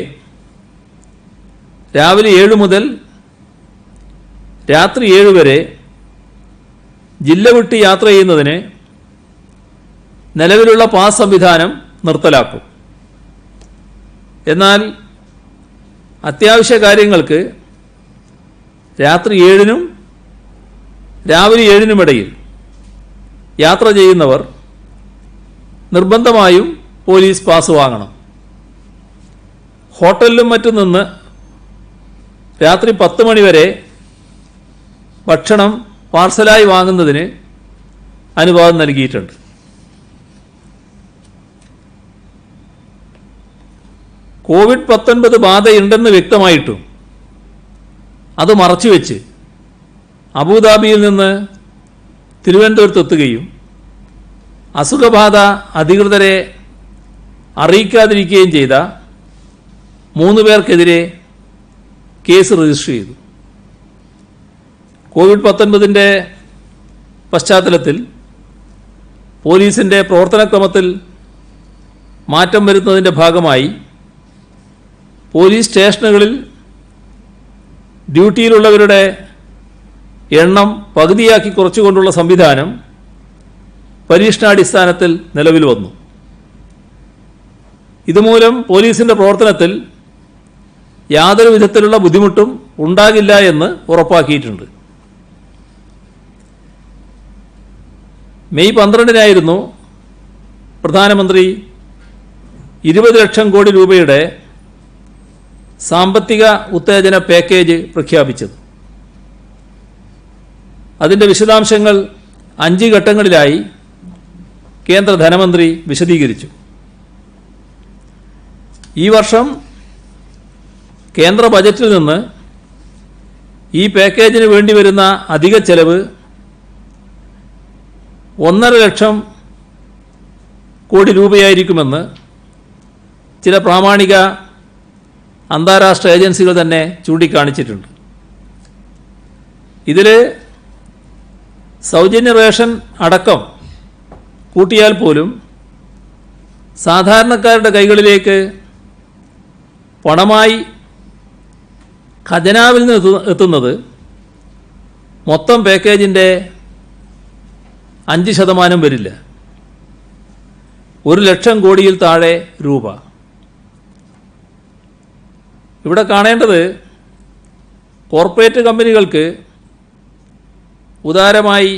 രാവിലെ 7 മുതൽ രാത്രി 7 വരെ ജില്ല വിട്ട് യാത്ര ചെയ്യുന്നതിന് നിലവിലുള്ള പാസ് സംവിധാനം നിർത്തലാക്കും. എന്നാൽ അത്യാവശ്യ കാര്യങ്ങൾക്ക് രാത്രി 7-നും രാവിലെ 7-നുമിടയിൽ യാത്ര ചെയ്യുന്നവർ നിർബന്ധമായും പോലീസ് പാസ് വാങ്ങണം. ഹോട്ടലിലും മറ്റും നിന്ന് രാത്രി 10 മണി വരെ ഭക്ഷണം പാർസലായി വാങ്ങുന്നതിന് അനുവാദം നൽകിയിട്ടുണ്ട്. കോവിഡ്-19 ബാധയുണ്ടെന്ന് വ്യക്തമായിട്ടും അത് മറച്ചുവെച്ച് അബുദാബിയിൽ നിന്ന് തിരുവനന്തപുരത്തെത്തുകയും അസുഖബാധ അധികൃതരെ അറിയിക്കാതിരിക്കുകയും ചെയ്ത 3 പേർക്കെതിരെ കേസ് രജിസ്റ്റർ ചെയ്തു. കോവിഡ്-19 പശ്ചാത്തലത്തിൽ പോലീസിൻ്റെ പ്രവർത്തനക്രമത്തിൽ മാറ്റം വരുത്തുന്നതിൻ്റെ ഭാഗമായി പോലീസ് സ്റ്റേഷനുകളിൽ ഡ്യൂട്ടിയിലുള്ളവരുടെ എണ്ണം പകുതിയാക്കി കുറച്ചുകൊണ്ടുള്ള സംവിധാനം പരീക്ഷണാടിസ്ഥാനത്തിൽ നിലവിൽ വന്നു. ഇതുമൂലം പോലീസിൻ്റെ പ്രവർത്തനത്തിൽ യാതൊരു വിധത്തിലുള്ള ബുദ്ധിമുട്ടും ഉണ്ടാകില്ല എന്ന് ഉറപ്പാക്കിയിട്ടുണ്ട്. മെയ് 12-നായിരുന്നു പ്രധാനമന്ത്രി 20 ലക്ഷം കോടി രൂപയുടെ സാമ്പത്തിക ഉത്തേജന പാക്കേജ് പ്രഖ്യാപിച്ചത്. അതിൻ്റെ വിശദാംശങ്ങൾ 5 ഘട്ടങ്ങളിലായി കേന്ദ്ര ധനമന്ത്രി വിശദീകരിച്ചു. ഈ വർഷം കേന്ദ്ര ബജറ്റിൽ നിന്ന് ഈ പാക്കേജിന് വേണ്ടി വരുന്ന അധിക ചെലവ് 1.5 ലക്ഷം കോടി രൂപയായിരിക്കുമെന്ന് ചില പ്രാമാണിക അന്താരാഷ്ട്ര ഏജൻസികൾ തന്നെ ചൂണ്ടിക്കാണിച്ചിട്ടുണ്ട്. ഇതിൽ സൗജന്യ റേഷൻ അടക്കം കൂട്ടിയാൽ പോലും സാധാരണക്കാരുടെ കൈകളിലേക്ക് പണമായി ഖജനാവിൽ നിന്ന് എത്തുന്നത് മൊത്തം പാക്കേജിൻ്റെ 5% വരില്ല. 1 ലക്ഷം കോടിയിൽ താഴെ രൂപ. ഇവിടെ കാണേണ്ടത് കോർപ്പറേറ്റ് കമ്പനികൾക്ക് ഉദാരമായി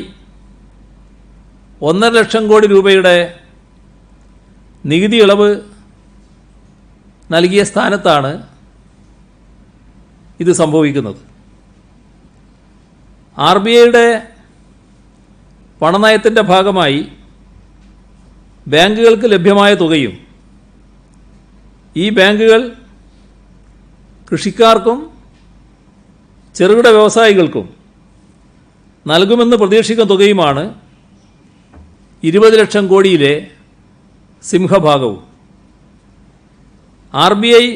1.5 ലക്ഷം കോടി രൂപയുടെ നികുതി ഇളവ് നൽകിയ സ്ഥാനത്താണ് ഇത് സംഭവിക്കുന്നത്. RBIയുടെ പണനയത്തിൻ്റെ ഭാഗമായി ബാങ്കുകൾക്ക് ലഭ്യമായ തുകയും ഈ ബാങ്കുകൾ കൃഷിക്കാർക്കും ചെറുകിട വ്യവസായികൾക്കും നൽകുമെന്ന് പ്രതീക്ഷിക്കുന്ന തുകയുമാണ് 20 ലക്ഷം കോടിയിലെ സിംഹഭാഗവും. RBI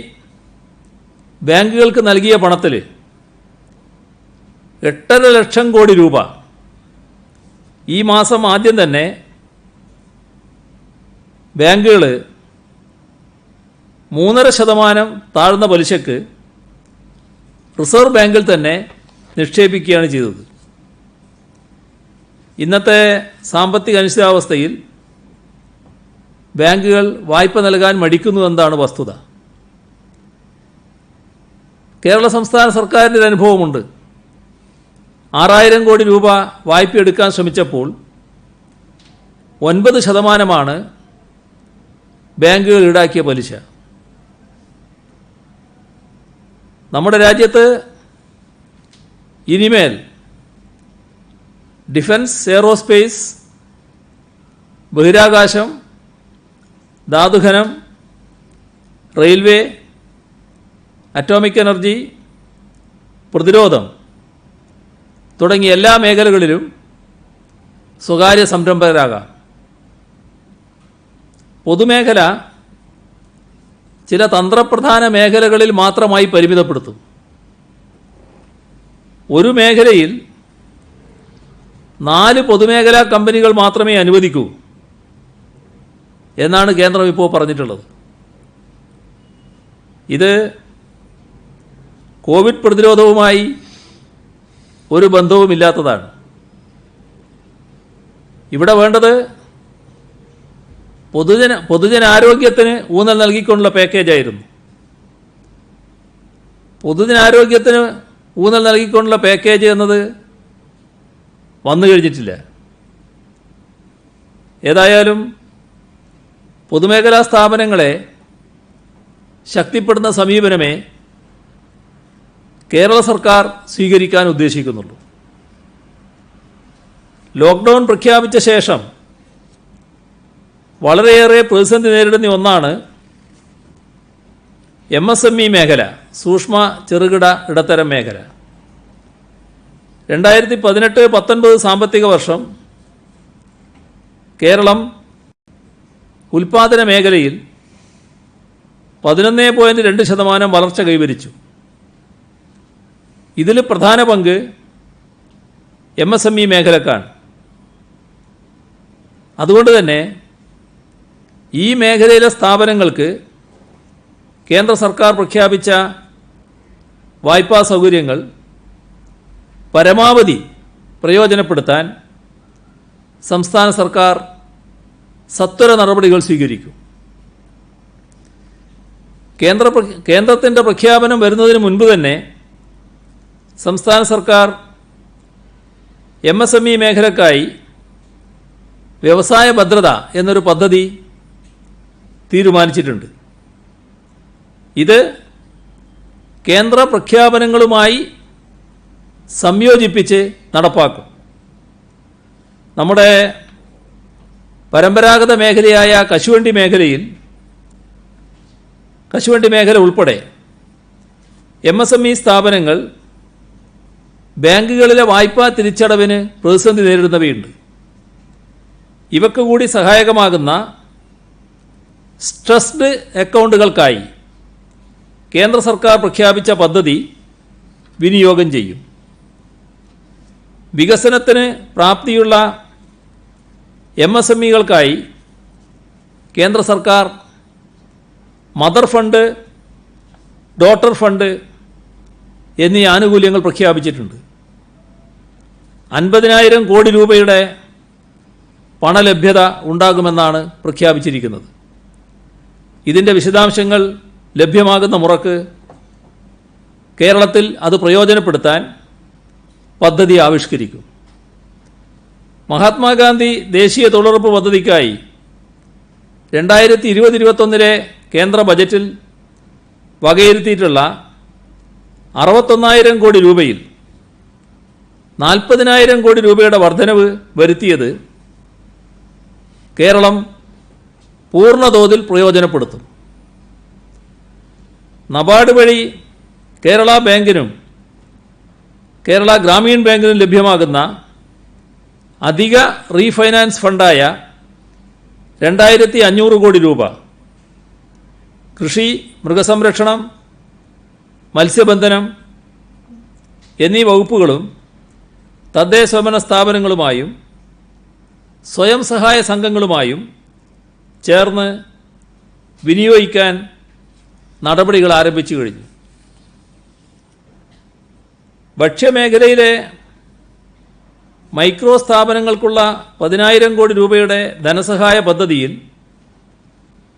ബാങ്കുകൾക്ക് നൽകിയ പണത്തിൽ 8.5 ലക്ഷം കോടി രൂപ ഈ മാസം ആദ്യം തന്നെ ബാങ്കുകൾ 3.5% താഴ്ന്ന പലിശക്ക് റിസർവ് ബാങ്കിൽ തന്നെ നിക്ഷേപിക്കുകയാണ് ചെയ്തത്. ഇന്നത്തെ സാമ്പത്തിക അനിശ്ചിതാവസ്ഥയിൽ ബാങ്കുകൾ വായ്പ നൽകാൻ മടിക്കുന്നു എന്നതാണ് വസ്തുത. കേരള സംസ്ഥാന സർക്കാരിൻ്റെ ഒരു അനുഭവമുണ്ട്. 6000 കോടി രൂപ വായ്പ എടുക്കാൻ ശ്രമിച്ചപ്പോൾ 9% ബാങ്കുകൾ ഈടാക്കിയ പലിശ. നമ്മുടെ രാജ്യത്ത് ഇനിമേൽ ഡിഫൻസ്, എയ്റോസ്പേസ്, ബഹിരാകാശം, ധാതുഖനം, റെയിൽവേ, അറ്റോമിക് എനർജി, പ്രതിരോധം തുടങ്ങിയ എല്ലാ മേഖലകളിലും സ്വകാര്യ സംരംഭകരാകാം. പൊതുമേഖല ചില തന്ത്രപ്രധാന മേഖലകളിൽ മാത്രമായി പരിമിതപ്പെടുത്തും. ഒരു മേഖലയിൽ 4 പൊതുമേഖലാ കമ്പനികൾ മാത്രമേ അനുവദിക്കൂ എന്നാണ് കേന്ദ്രം ഇപ്പോൾ പറഞ്ഞിട്ടുള്ളത്. ഇത് കോവിഡ് പ്രതിരോധവുമായി ഒരു ബന്ധവുമില്ലാത്തതാണ്. ഇവിടെ വേണ്ടത് പൊതുജനാരോഗ്യത്തിന് ഊന്നൽ നൽകിക്കൊണ്ടുള്ള പാക്കേജായിരുന്നു. പൊതുജനാരോഗ്യത്തിന് ഊന്നൽ നൽകിക്കൊണ്ടുള്ള പാക്കേജ് എന്നത് വന്നു കഴിഞ്ഞിട്ടില്ല. ഏതായാലും പൊതുമേഖലാ സ്ഥാപനങ്ങളെ ശക്തിപ്പെടുന്ന സമീപനമേ കേരള സർക്കാർ സ്വീകരിക്കാൻ ഉദ്ദേശിക്കുന്നുള്ളൂ. ലോക്ക്ഡൗൺ പ്രഖ്യാപിച്ച ശേഷം വളരെയേറെ പ്രതിസന്ധി നേരിടുന്ന ഒന്നാണ് MSME മേഖല, സൂക്ഷ്മ ചെറുകിട ഇടത്തരം മേഖല. 2018-19 സാമ്പത്തിക വർഷം കേരളം ഉൽപ്പാദന മേഖലയിൽ 11.2% വളർച്ച കൈവരിച്ചു. ഇതിൽ പ്രധാന പങ്ക് MSME മേഖലക്കാണ്. അതുകൊണ്ട് തന്നെ ഈ മേഖലയിലെ സ്ഥാപനങ്ങൾക്ക് കേന്ദ്ര സർക്കാർ പ്രഖ്യാപിച്ച വായ്പാ സൗകര്യങ്ങൾ പരമാവധി പ്രയോജനപ്പെടുത്താൻ സംസ്ഥാന സർക്കാർ സത്വര നടപടികൾ സ്വീകരിക്കും. കേന്ദ്രത്തിൻ്റെ പ്രഖ്യാപനം വരുന്നതിന് മുൻപ് തന്നെ സംസ്ഥാന സർക്കാർ MSME മേഖലക്കായി വ്യവസായ ഭദ്രത എന്നൊരു പദ്ധതി തീരുമാനിച്ചിട്ടുണ്ട്. ഇത് കേന്ദ്ര പ്രഖ്യാപനങ്ങളുമായി സംയോജിപ്പിച്ച് നടപ്പാക്കും. നമ്മുടെ പരമ്പരാഗത മേഖലയായ കശുവണ്ടി മേഖല ഉൾപ്പെടെ MSME സ്ഥാപനങ്ങൾ ബാങ്കുകളിലെ വായ്പാ തിരിച്ചടവിന് പ്രതിസന്ധി നേരിടുന്നവയുണ്ട്. ഇവക്ക് കൂടി സഹായകമാകുന്ന സ്ട്രെസ്ഡ് അക്കൗണ്ടുകൾക്കായി കേന്ദ്ര സർക്കാർ പ്രഖ്യാപിച്ച പദ്ധതി വിനിയോഗം ചെയ്യും. വികസനത്തിന് പ്രാപ്തിയുള്ള MSMEകൾക്കായി കേന്ദ്ര സർക്കാർ മദർ ഫണ്ട്, ഡോട്ടർ ഫണ്ട് എന്നീ ആനുകൂല്യങ്ങൾ പ്രഖ്യാപിച്ചിട്ടുണ്ട്. 50,000 കോടി രൂപയുടെ പണലഭ്യത ഉണ്ടാകുമെന്നാണ് പ്രഖ്യാപിച്ചിരിക്കുന്നത്. ഇതിൻ്റെ വിശദാംശങ്ങൾ ലഭ്യമാകുന്ന മുറക്ക് കേരളത്തിൽ അത് പ്രയോജനപ്പെടുത്താൻ പദ്ധതി ആവിഷ്കരിക്കും. മഹാത്മാഗാന്ധി ദേശീയ തൊഴിലുറപ്പ് പദ്ധതിക്കായി 2020-21 കേന്ദ്ര ബജറ്റിൽ വകയിരുത്തിയിട്ടുള്ള 61,000 കോടി രൂപയിൽ 40,000 കോടി രൂപയുടെ വർധനവ് വരുത്തിയത് കേരളം പൂർണ്ണതോതിൽ പ്രയോജനപ്പെടുത്തും. നബാർഡ് വഴി കേരള ബാങ്കിനും കേരള ഗ്രാമീൺ ബാങ്കിനും ലഭ്യമാകുന്ന അധിക റീഫൈനാൻസ് ഫണ്ടായ 2,500 കോടി രൂപ കൃഷി, മൃഗസംരക്ഷണം, മത്സ്യബന്ധനം എന്നീ വകുപ്പുകളും തദ്ദേശ സ്വയംഭരണ സ്ഥാപനങ്ങളുമായും സ്വയം സഹായ സംഘങ്ങളുമായും ചേർന്ന് വിനിയോഗിക്കാൻ നടപടികൾ ആരംഭിച്ചു കഴിഞ്ഞു. ഭക്ഷ്യമേഖലയിലെ മൈക്രോ സ്ഥാപനങ്ങൾക്കുള്ള 10,000 കോടി രൂപയുടെ ധനസഹായ പദ്ധതിയിൽ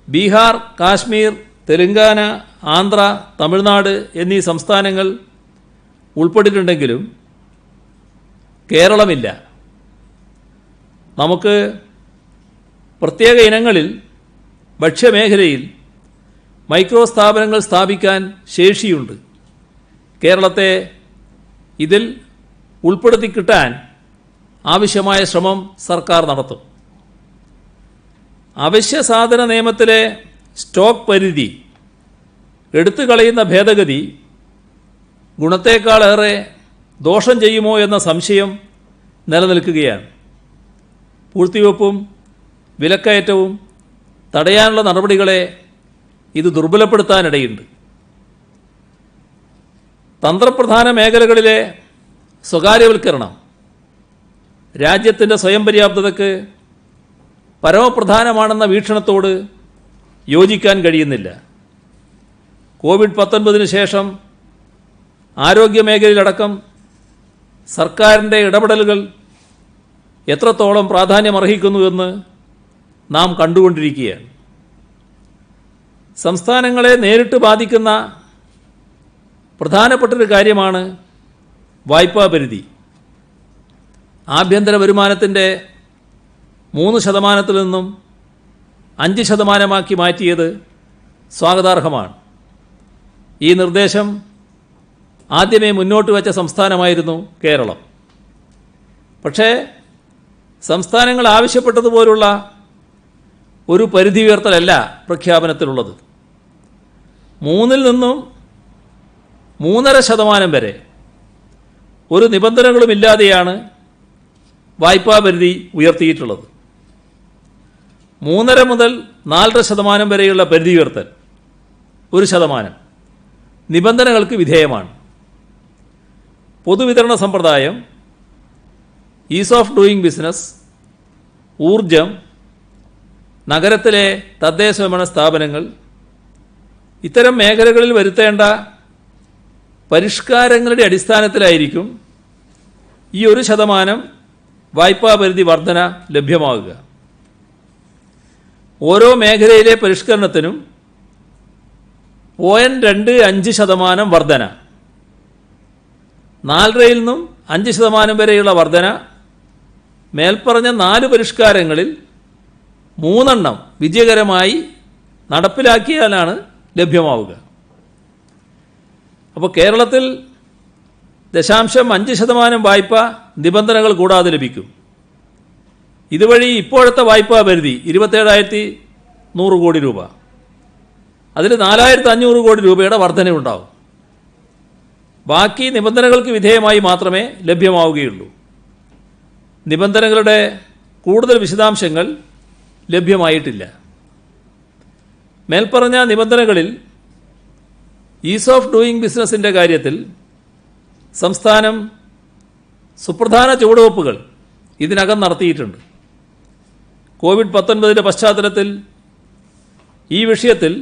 ബീഹാർ, കാശ്മീർ, തെലങ്കാന, ആന്ധ്ര, തമിഴ്നാട് എന്നീ സംസ്ഥാനങ്ങൾ ഉൾപ്പെട്ടിട്ടുണ്ടെങ്കിലും കേരളമില്ല. നമുക്ക് പ്രത്യേക ഇനങ്ങളിൽ ഭക്ഷ്യമേഖലയിൽ മൈക്രോ സ്ഥാപനങ്ങൾ സ്ഥാപിക്കാൻ ശേഷിയുണ്ട്. കേരളത്തെ ഇതിൽ ഉൾപ്പെടുത്തി കിട്ടാൻ ആവശ്യമായ ശ്രമം സർക്കാർ നടത്തും. അവശ്യ സാധന നിയമത്തിലെ സ്റ്റോക്ക് പരിധി എടുത്തു കളയുന്ന ഭേദഗതി ഗുണത്തേക്കാളേറെ ദോഷം ചെയ്യുമോ എന്ന സംശയം നിലനിൽക്കുകയാണ്. പൂഴ്ത്തിവെപ്പും വിലക്കയറ്റവും തടയാനുള്ള നടപടികളെ ഇത് ദുർബലപ്പെടുത്താനിടയുണ്ട്. തന്ത്രപ്രധാന മേഖലകളിലെ സ്വകാര്യവൽക്കരണം രാജ്യത്തിൻ്റെ സ്വയം പര്യാപ്തതയ്ക്ക് പരമപ്രധാനമാണെന്ന വീക്ഷണത്തോട് യോജിക്കാൻ കഴിയുന്നില്ല. കോവിഡ്-19 ശേഷം ആരോഗ്യമേഖലയിലടക്കം സർക്കാരിൻ്റെ ഇടപെടലുകൾ എത്രത്തോളം പ്രാധാന്യമർഹിക്കുന്നുവെന്ന് നാം കണ്ടുകൊണ്ടിരിക്കുകയാണ്. സംസ്ഥാനങ്ങളെ നേരിട്ട് ബാധിക്കുന്ന പ്രധാനപ്പെട്ടൊരു കാര്യമാണ് വായ്പാ പരിധി. ആഭ്യന്തര വരുമാനത്തിൻ്റെ 3% നിന്നും 5% മാറ്റിയത് സ്വാഗതാർഹമാണ്. ഈ നിർദ്ദേശം ആദ്യമേ മുന്നോട്ട് വച്ച സംസ്ഥാനമായിരുന്നു കേരളം. പക്ഷേ സംസ്ഥാനങ്ങൾ ആവശ്യപ്പെട്ടതുപോലുള്ള ഒരു പരിധി ഉയർത്തലല്ല പ്രഖ്യാപനത്തിലുള്ളത്. 3 നിന്നും 3.5% വരെ ഒരു നിബന്ധനകളുമില്ലാതെയാണ് വായ്പാ പരിധി ഉയർത്തിയിട്ടുള്ളത്. 3.5 മുതൽ 4.5% വരെയുള്ള പരിധി ഉയർത്തൽ 1% നിബന്ധനകൾക്ക് വിധേയമാണ്. പൊതുവിതരണ സമ്പ്രദായം, ഈസ് ഓഫ് ഡൂയിങ് ബിസിനസ്, ഊർജം, നഗരത്തിലെ തദ്ദേശഭരണ സ്ഥാപനങ്ങൾ, ഇത്തരം മേഖലകളിൽ വരുത്തേണ്ട പരിഷ്കാരങ്ങളുടെ അടിസ്ഥാനത്തിലായിരിക്കും ഈ 1% വായ്പാ പരിധി വർധന ലഭ്യമാകുക. ഓരോ മേഖലയിലെ പരിഷ്കരണത്തിനും 0.25% വർധന, 4.5 നിന്നും 5% വരെയുള്ള വർധന മേൽപ്പറഞ്ഞ 4 പരിഷ്കാരങ്ങളിൽ 3 വിജയകരമായി നടപ്പിലാക്കിയാലാണ് ലഭ്യമാവുക. അപ്പോൾ കേരളത്തിൽ 0.5% വായ്പ നിബന്ധനകൾ കൂടാതെ ലഭിക്കും. ഇതുവഴി ഇപ്പോഴത്തെ വായ്പാ പരിധി 27,100 കോടി രൂപ, അതിൽ 4,500 കോടി രൂപയുടെ വർധനയുണ്ടാവും. ബാക്കി നിബന്ധനകൾക്ക് വിധേയമായി മാത്രമേ ലഭ്യമാവുകയുള്ളൂ. നിബന്ധനകളുടെ കൂടുതൽ വിശദാംശങ്ങൾ ലഭ്യമായിട്ടില്ല. മേൽപ്പറഞ്ഞ നിബന്ധനകളിൽ ഈസ് ഓഫ് ഡൂയിങ് ബിസിനസിൻ്റെ കാര്യത്തിൽ സംസ്ഥാനം സുപ്രധാന ചുവടുവെപ്പുകൾ ഇതിനകം നടത്തിയിട്ടുണ്ട്. കോവിഡ്-19 പശ്ചാത്തലത്തിൽ ഈ വിഷയത്തിൽ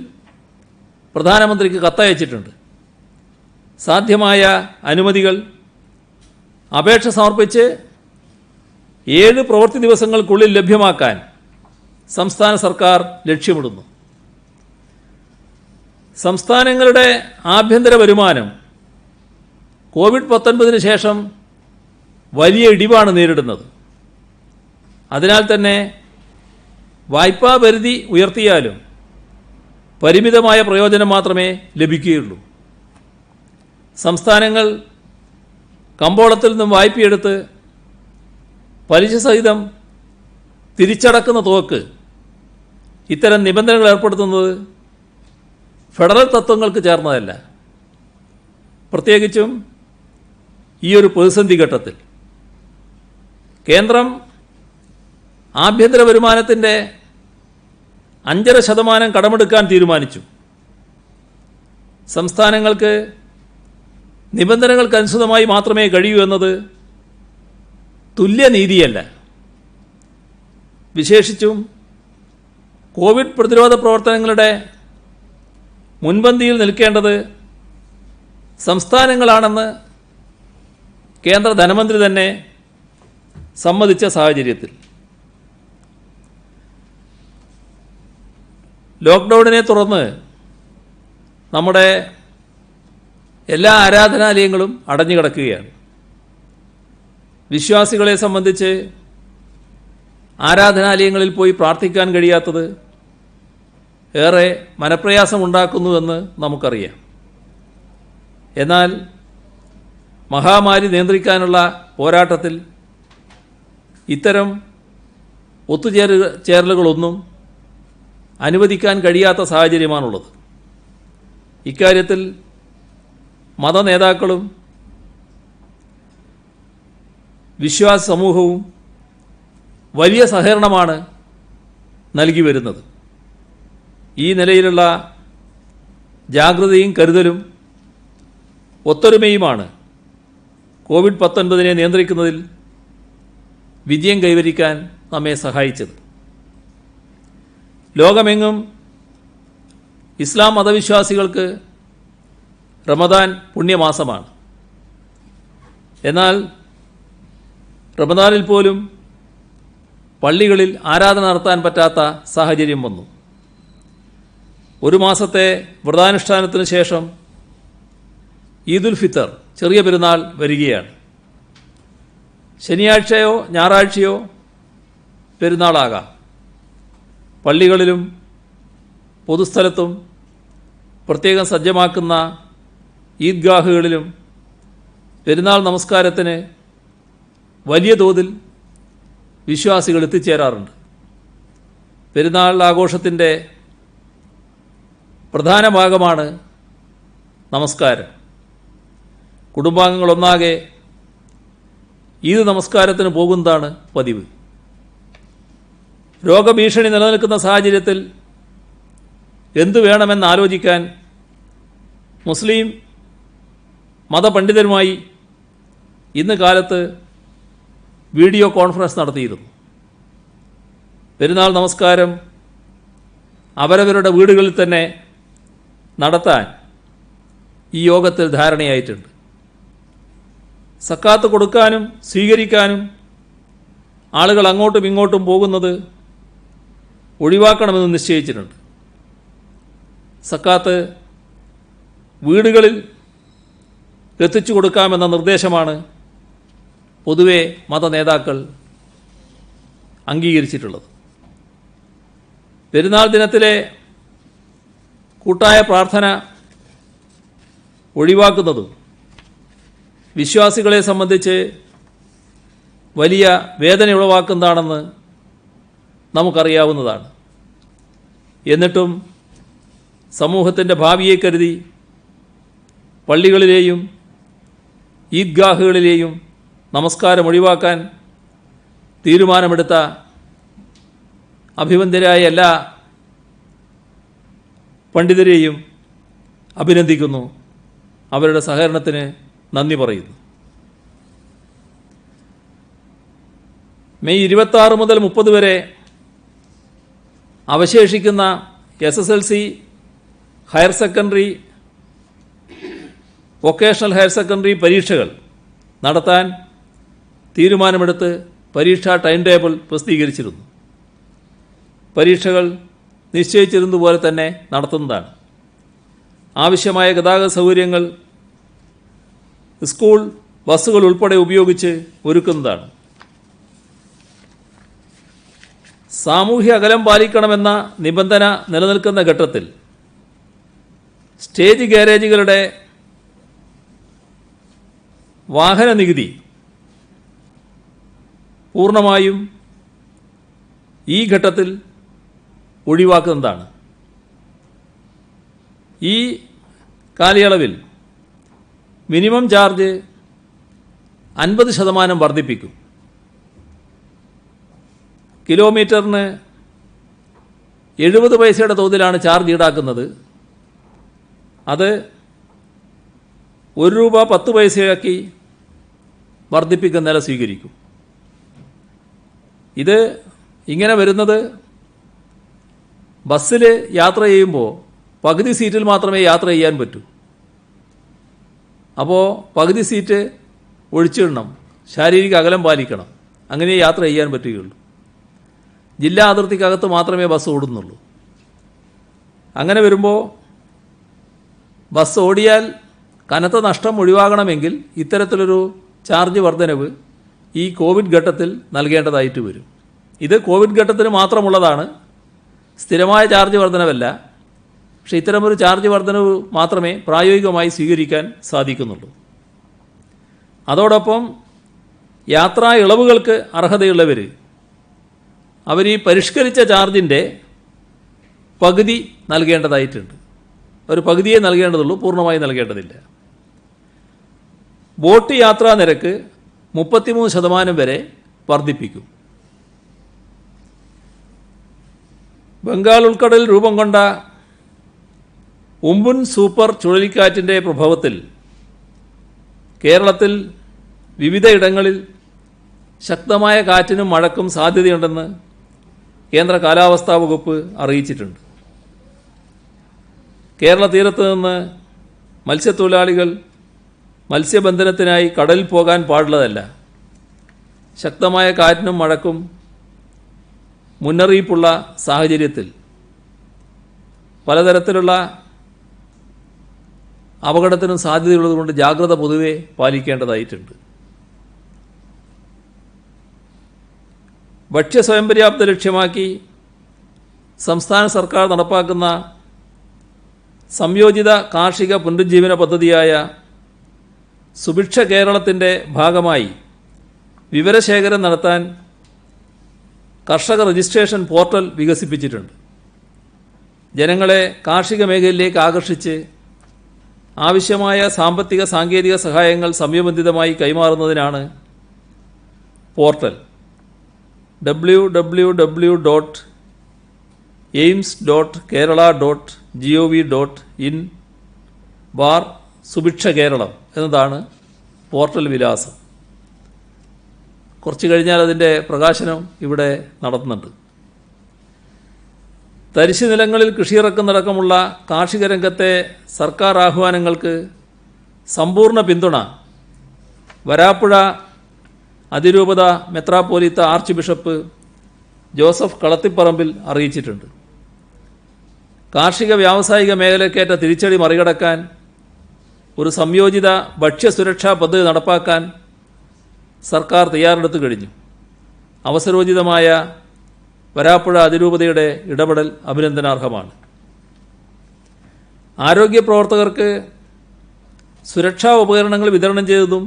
പ്രധാനമന്ത്രിക്ക് കത്തയച്ചിട്ടുണ്ട്. സാധ്യമായ അനുമതികൾ അപേക്ഷ സമർപ്പിച്ച് 7 പ്രവൃത്തി ദിവസങ്ങൾക്കുള്ളിൽ ലഭ്യമാക്കാൻ സംസ്ഥാന സർക്കാർ ലക്ഷ്യമിടുന്നു. സംസ്ഥാനങ്ങളുടെ ആഭ്യന്തര വരുമാനം കോവിഡ്-19 ശേഷം വലിയ ഇടിവാണ് നേരിടുന്നത്. അതിനാൽ തന്നെ വായ്പാ പരിധി ഉയർത്തിയാലും പരിമിതമായ പ്രയോജനം മാത്രമേ ലഭിക്കുകയുള്ളൂ. സംസ്ഥാനങ്ങൾ കമ്പോളത്തിൽ നിന്നും വായ്പയെടുത്ത് പലിശ സഹിതം തിരിച്ചടക്കുന്ന തുകക്ക് ഇത്തരം നിബന്ധനകൾ ഏർപ്പെടുത്തുന്നത് ഫെഡറൽ തത്വങ്ങൾക്ക് ചേർന്നതല്ല. പ്രത്യേകിച്ചും ഈ ഒരു പ്രതിസന്ധി ഘട്ടത്തിൽ കേന്ദ്രം ആഭ്യന്തര വരുമാനത്തിൻ്റെ 5.5% കടമെടുക്കാൻ തീരുമാനിച്ചു. സംസ്ഥാനങ്ങൾക്ക് നിബന്ധനകൾക്കനുസൃതമായി മാത്രമേ കഴിയൂ എന്നത് തുല്യനീതിയല്ല. വിശേഷിച്ചും കോവിഡ് പ്രതിരോധ പ്രവർത്തനങ്ങളുടെ മുൻപന്തിയിൽ നിൽക്കേണ്ടത് സംസ്ഥാനങ്ങളാണെന്ന് കേന്ദ്ര ധനമന്ത്രി തന്നെ സമ്മതിച്ച സാഹചര്യത്തിൽ ലോക്ക്ഡൗണിനെ തുടർന്ന് നമ്മുടെ എല്ലാ ആരാധനാലയങ്ങളും അടഞ്ഞുകിടക്കുകയാണ്. വിശ്വാസികളെ സംബന്ധിച്ച് ആരാധനാലയങ്ങളിൽ പോയി പ്രാർത്ഥിക്കാൻ കഴിയാത്തത് ഏറെ മനപ്രയാസമുണ്ടാക്കുന്നുവെന്ന് നമുക്കറിയാം. എന്നാൽ മഹാമാരി നിയന്ത്രിക്കാനുള്ള പോരാട്ടത്തിൽ ഇത്തരം ഒത്തുചേരലുകളൊന്നും അനുവദിക്കാൻ കഴിയാത്ത സാഹചര്യമാണുള്ളത്. ഇക്കാര്യത്തിൽ മതനേതാക്കളും വിശ്വാസ സമൂഹവും വലിയ സഹകരണമാണ് നൽകി വരുന്നത്. ഈ നിലയിലുള്ള ജാഗ്രതയും കരുതലും ഒത്തൊരുമയുമാണ് കോവിഡ്-19 നിയന്ത്രിക്കുന്നതിൽ വിജയം കൈവരിക്കാൻ നമ്മെ സഹായിച്ചത്. ലോകമെങ്ങും ഇസ്ലാം മതവിശ്വാസികൾക്ക് റമദാൻ പുണ്യമാസമാണ്. എന്നാൽ റമദാനിൽ പോലും പള്ളികളിൽ ആരാധന നടത്താൻ പറ്റാത്ത സാഹചര്യം വന്നു. ഒരു മാസത്തെ വ്രതാനുഷ്ഠാനത്തിന് ശേഷം ഈദുൽ ഫിത്തർ, ചെറിയ പെരുന്നാൾ വരികയാണ്. ശനിയാഴ്ചയോ ഞായറാഴ്ചയോ പെരുന്നാളാകാം. പള്ളികളിലും പൊതുസ്ഥലത്തും പ്രത്യേകം സജ്ജമാക്കുന്ന ഈദ്ഗാഹുകളിലും പെരുന്നാൾ നമസ്കാരത്തിന് വലിയ തോതിൽ വിശ്വാസികൾ എത്തിച്ചേരാറുണ്ട്. പെരുന്നാൾ ആഘോഷത്തിൻ്റെ പ്രധാന ഭാഗമാണ് നമസ്കാരം. കുടുംബാംഗങ്ങളൊന്നാകെ ഈദ് നമസ്കാരത്തിന് പോകുന്നതാണ് പതിവ്. രോഗഭീഷണി നിലനിൽക്കുന്ന സാഹചര്യത്തിൽ എന്തു വേണമെന്ന് ആലോചിക്കാൻ മുസ്ലിം മതപണ്ഡിതരുമായി ഇന്ന് കാലത്ത് വീഡിയോ കോൺഫറൻസ് നടത്തിയിരുന്നു. പെരുന്നാൾ നമസ്കാരം അവരവരുടെ വീടുകളിൽ തന്നെ നടത്താൻ ഈ യോഗത്തിൽ ധാരണയായിട്ടുണ്ട്. സക്കാത്ത് കൊടുക്കാനും സ്വീകരിക്കാനും ആളുകൾ അങ്ങോട്ടും ഇങ്ങോട്ടും പോകുന്നത് ഒഴിവാക്കണമെന്ന് നിശ്ചയിച്ചിട്ടുണ്ട്. സക്കാത്ത് വീടുകളിൽ എത്തിച്ചു കൊടുക്കാമെന്ന നിർദ്ദേശമാണ് പൊതുവെ മതനേതാക്കൾ അംഗീകരിച്ചിട്ടുള്ളത്. പെരുന്നാൾ ദിനത്തിലെ കൂട്ടായ പ്രാർത്ഥന ഒഴിവാക്കുന്നതും വിശ്വാസികളെ സംബന്ധിച്ച് വലിയ വേദന ഉളവാക്കുന്നതാണെന്ന് നമുക്കറിയാവുന്നതാണ്. എന്നിട്ടും സമൂഹത്തിൻ്റെ ഭാവിയെ കരുതി പള്ളികളിലെയും ഈദ്ഗാഹുകളിലെയും നമസ്കാരം ഒഴിവാക്കാൻ തീരുമാനമെടുത്ത അഭിവന്ദ്യരായ എല്ലാ പണ്ഡിതരെയും അഭിനന്ദിക്കുന്നു. അവരുടെ സഹകരണത്തിന് നന്ദി പറയുന്നു. മെയ് 26 മുതൽ 30 വരെ അവശേഷിക്കുന്ന SSLC, higher secondary, vocational higher secondary പരീക്ഷകൾ നടത്താൻ തീരുമാനമെടുത്ത് പരീക്ഷാ ടൈം ടേബിൾ പ്രസിദ്ധീകരിച്ചിരുന്നു. പരീക്ഷകൾ നിശ്ചയിച്ചിരുന്നതുപോലെ തന്നെ നടത്തുന്നതാണ്. ആവശ്യമായ ഗതാഗത സൗകര്യങ്ങൾ സ്കൂൾ ബസ്സുകൾ ഉൾപ്പെടെ ഉപയോഗിച്ച് ഒരുക്കുന്നതാണ്. സാമൂഹ്യ അകലം പാലിക്കണമെന്ന നിബന്ധന നിലനിൽക്കുന്ന ഘട്ടത്തിൽ സ്റ്റേജ് ഗാരേജുകളുടെ വാഹന നികുതി പൂർണ്ണമായും ഈ ഘട്ടത്തിൽ ഒഴിവാക്കുന്നതാണ്. ഈ കാലയളവിൽ മിനിമം ചാർജ് 50% വർദ്ധിപ്പിക്കും. കിലോമീറ്ററിന് 70 പൈസയുടെ തോതിലാണ് ചാർജ് ഈടാക്കുന്നത്. അത് ₹1.10 വർദ്ധിപ്പിക്കുന്ന നില സ്വീകരിക്കും. ഇത് ഇങ്ങനെ വരുന്നത് ബസ്സിൽ യാത്ര ചെയ്യുമ്പോൾ പകുതി സീറ്റിൽ മാത്രമേ യാത്ര ചെയ്യാൻ പറ്റൂ. അപ്പോൾ പകുതി സീറ്റ് ഒഴിച്ചിടണം, ശാരീരിക അകലം പാലിക്കണം. അങ്ങനെ യാത്ര ചെയ്യാൻ പറ്റുകയുള്ളൂ. ജില്ലാ അതിർത്തിക്കകത്ത് മാത്രമേ ബസ് ഓടുന്നുള്ളൂ. അങ്ങനെ വരുമ്പോൾ ബസ് ഓടിയാൽ കനത്ത നഷ്ടം ഒഴിവാകണമെങ്കിൽ ഇത്തരത്തിലൊരു ചാർജ് വർധനവ് ഈ കോവിഡ് ഘട്ടത്തിൽ നൽകേണ്ടതായിട്ട് വരും. ഇത് കോവിഡ് ഘട്ടത്തിന് മാത്രമുള്ളതാണ്, സ്ഥിരമായ ചാർജ് വർധനവല്ല. പക്ഷേ ഇത്തരമൊരു ചാർജ് വർധനവ് മാത്രമേ പ്രായോഗികമായി സ്വീകരിക്കാൻ സാധിക്കുന്നുള്ളൂ. അതോടൊപ്പം യാത്രാ ഇളവുകൾക്ക് അർഹതയുള്ളവർ അവർ ഈ പരിഷ്കരിച്ച ചാർജിൻ്റെ പകുതി നൽകേണ്ടതായിട്ടുണ്ട്. ഒരു പകുതിയെ നൽകേണ്ടതുള്ളൂ, പൂർണ്ണമായി നൽകേണ്ടതില്ല. ബോട്ട് യാത്രാ നിരക്ക് 33% വരെ വർദ്ധിപ്പിക്കും. ബംഗാൾ ഉൾക്കടലിൽ രൂപം കൊണ്ട ഉംപുൻ സൂപ്പർ ചുഴലിക്കാറ്റിൻ്റെ പ്രഭാവത്തിൽ കേരളത്തിൽ വിവിധയിടങ്ങളിൽ ശക്തമായ കാറ്റിനും മഴയ്ക്കും സാധ്യതയുണ്ടെന്ന് കേന്ദ്ര കാലാവസ്ഥാ വകുപ്പ് അറിയിച്ചിട്ടുണ്ട്. കേരള തീരത്ത് നിന്ന് മത്സ്യത്തൊഴിലാളികൾ മത്സ്യബന്ധനത്തിനായി കടലിൽ പോകാൻ പാടുള്ളതല്ല. ശക്തമായ കാറ്റിനും മഴയ്ക്കും മുന്നറിയിപ്പുള്ള സാഹചര്യത്തിൽ പലതരത്തിലുള്ള അപകടത്തിനും സാധ്യതയുള്ളതുകൊണ്ട് ജാഗ്രത പൊതുവെ പാലിക്കേണ്ടതായിട്ടുണ്ട്. ഭക്ഷ്യ സ്വയം പര്യാപ്ത ലക്ഷ്യമാക്കി സംസ്ഥാന സർക്കാർ നടപ്പാക്കുന്ന സംയോജിത കാർഷിക പുനരുജ്ജീവന പദ്ധതിയായ സുഭിക്ഷ കേരളത്തിൻ്റെ ഭാഗമായി വിവരശേഖരം നടത്താൻ കർഷക രജിസ്ട്രേഷൻ പോർട്ടൽ വികസിപ്പിച്ചിട്ടുണ്ട്. ജനങ്ങളെ കാർഷിക മേഖലയിലേക്ക് ആകർഷിച്ച് ആവശ്യമായ സാമ്പത്തിക സാങ്കേതിക സഹായങ്ങൾ സമയബന്ധിതമായി കൈമാറുന്നതിനാണ് പോർട്ടൽ. www.aims.kerala.gov.in/സുഭിക്ഷ കേരളം എന്നതാണ് പോർട്ടൽ വിലാസം. കുറച്ച് കഴിഞ്ഞാൽ അതിൻ്റെ പ്രകാശനം ഇവിടെ നടത്തുന്നുണ്ട്. തരിശു നിലങ്ങളിൽ കൃഷിയിറക്കുന്നതടക്കമുള്ള കാർഷിക രംഗത്തെ സർക്കാർ ആഹ്വാനങ്ങൾക്ക് സമ്പൂർണ്ണ പിന്തുണ വരാപ്പുഴ അതിരൂപത മെത്രാപ്പോലീത്ത ആർച്ച് ബിഷപ്പ് ജോസഫ് കളത്തിപ്പറമ്പിൽ അറിയിച്ചിട്ടുണ്ട്. കാർഷിക വ്യാവസായിക മേഖലക്കേറ്റ തിരിച്ചടി മറികടക്കാൻ ഒരു സംയോജിത ഭക്ഷ്യസുരക്ഷാ പദ്ധതി നടപ്പാക്കാൻ സർക്കാർ തയ്യാറെടുത്തു കഴിഞ്ഞു. അവസരോചിതമായ വരാപ്പുഴ അതിരൂപതയുടെ ഇടപെടൽ അഭിനന്ദനാർഹമാണ്. ആരോഗ്യ പ്രവർത്തകർക്ക് സുരക്ഷാ ഉപകരണങ്ങൾ വിതരണം ചെയ്തതും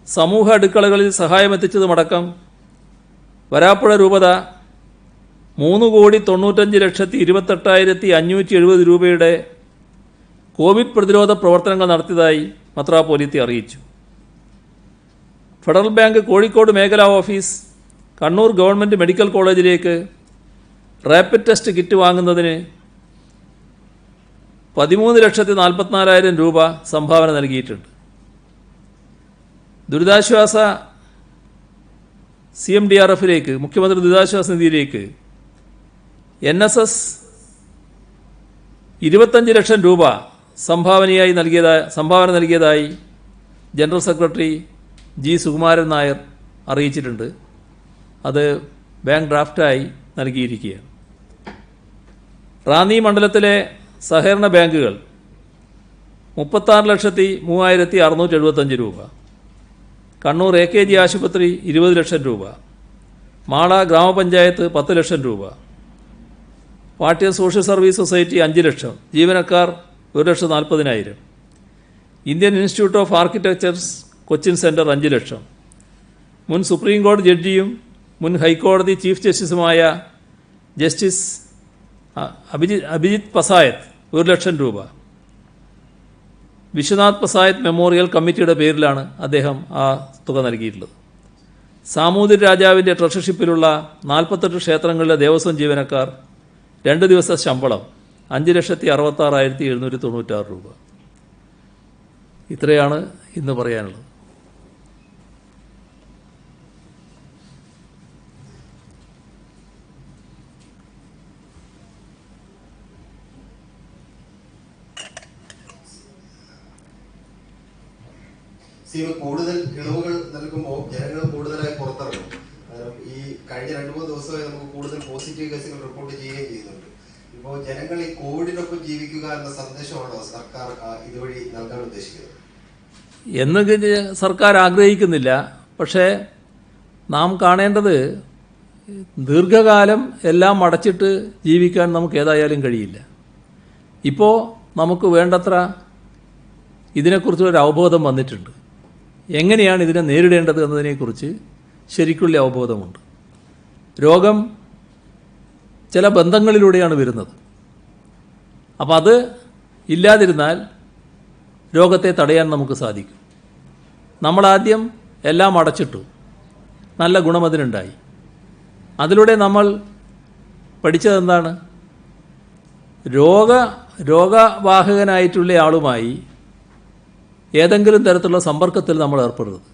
സമൂഹ അടുക്കളകളിൽ സഹായമെത്തിച്ചതുമടക്കം വരാപ്പുഴ രൂപത 3,95,28,570 രൂപയുടെ കോവിഡ് പ്രതിരോധ പ്രവർത്തനങ്ങൾ നടത്തിയതായി മെത്രാപ്പോലീത്ത അറിയിച്ചു. ഫെഡറൽ ബാങ്ക് കോഴിക്കോട് മേഖലാ ഓഫീസ് കണ്ണൂർ ഗവൺമെൻറ് മെഡിക്കൽ കോളേജിലേക്ക് റാപ്പിഡ് ടെസ്റ്റ് കിറ്റ് വാങ്ങുന്നതിന് 13,44,000 രൂപ സംഭാവന നൽകിയിട്ടുണ്ട്. ദുരിതാശ്വാസ CMDRFിലേക്ക് മുഖ്യമന്ത്രി ദുരിതാശ്വാസ നിധിയിലേക്ക് NSS 25 ലക്ഷം രൂപ സംഭാവന നൽകിയതായി general secretary G. Sukumaran Nair അറിയിച്ചിട്ടുണ്ട്. അത് ബാങ്ക് ഡ്രാഫ്റ്റായി നൽകിയിരിക്കുകയാണ്. റാന്നി മണ്ഡലത്തിലെ സഹകരണ ബാങ്കുകൾ 36,03,675 രൂപ, കണ്ണൂർ AKG ആശുപത്രി 20 ലക്ഷം രൂപ, മാള ഗ്രാമപഞ്ചായത്ത് 10 ലക്ഷം രൂപ, പാട്യ സോഷ്യൽ സർവീസ് സൊസൈറ്റി 5 ലക്ഷം, ജീവനക്കാർ 1,40,000, Indian institute of architectures Cochin centre 5 ലക്ഷം, മുൻ സുപ്രീം കോടതി ജഡ്ജിയും മുൻ ഹൈക്കോടതി ചീഫ് ജസ്റ്റിസുമായ ജസ്റ്റിസ് അഭിജിത് പസായത്ത് 1 ലക്ഷം രൂപ, വിശ്വനാഥ് പസായത്ത് മെമ്മോറിയൽ കമ്മിറ്റിയുടെ പേരിലാണ് അദ്ദേഹം ആ തുക നൽകിയിട്ടുള്ളത്. സാമൂതിരി രാജാവിൻ്റെ ട്രഷർഷിപ്പിലുള്ള 48 ക്ഷേത്രങ്ങളിലെ ദേവസ്വം ജീവനക്കാർ 2 ദിവസത്തെ ശമ്പളം 5,66,796 രൂപ. ഇത്രയാണ് ഇന്ന് പറയാനുള്ളത്. കൂടുതൽ ഇളവുകൾ നൽകുമ്പോൾ ജനങ്ങൾ കൂടുതലായി പുറത്തിറങ്ങും. ഈ കഴിഞ്ഞ 2-3 ദിവസമായി നമുക്ക് കൂടുതൽ പോസിറ്റീവ് കേസുകൾ റിപ്പോർട്ട് ചെയ്യുകയും ചെയ്യുന്നുണ്ട്. ഇപ്പോൾ ജനങ്ങൾ ഈ കോവിഡിനൊപ്പം ജീവിക്കുക എന്ന സന്ദേശമാണോ സർക്കാർ ഇതുവഴി നൽകാൻ ഉദ്ദേശിക്കുന്നത്? എന്ന് സർക്കാർ ആഗ്രഹിക്കുന്നില്ല. പക്ഷേ നാം കാണേണ്ടത് ദീർഘകാലം എല്ലാം അടച്ചിട്ട് ജീവിക്കാൻ നമുക്ക് ഏതായാലും കഴിയില്ല. ഇപ്പോൾ നമുക്ക് വേണ്ടത്ര ഇതിനെക്കുറിച്ചൊരു അവബോധം വന്നിട്ടുണ്ട്. എങ്ങനെയാണ് ഇതിനെ നേരിടേണ്ടത് എന്നതിനെക്കുറിച്ച് ശരിക്കുള്ള അവബോധമുണ്ട്. രോഗം ചില ബന്ധങ്ങളിലൂടെയാണ് വരുന്നത്. അപ്പോൾ അത് ഇല്ലാതിരുന്നാൽ രോഗത്തെ തടയാൻ നമുക്ക് സാധിക്കും. നമ്മളാദ്യം എല്ലാം അടച്ചിട്ടു, നല്ല ഗുണമതിനുണ്ടായി. അതിലൂടെ നമ്മൾ പഠിച്ചതെന്താണ്? രോഗവാഹകനായിട്ടുള്ള ആളുമായി ഏതെങ്കിലും തരത്തിലുള്ള സമ്പർക്കത്തിൽ നമ്മൾ ഏർപ്പെടരുത്.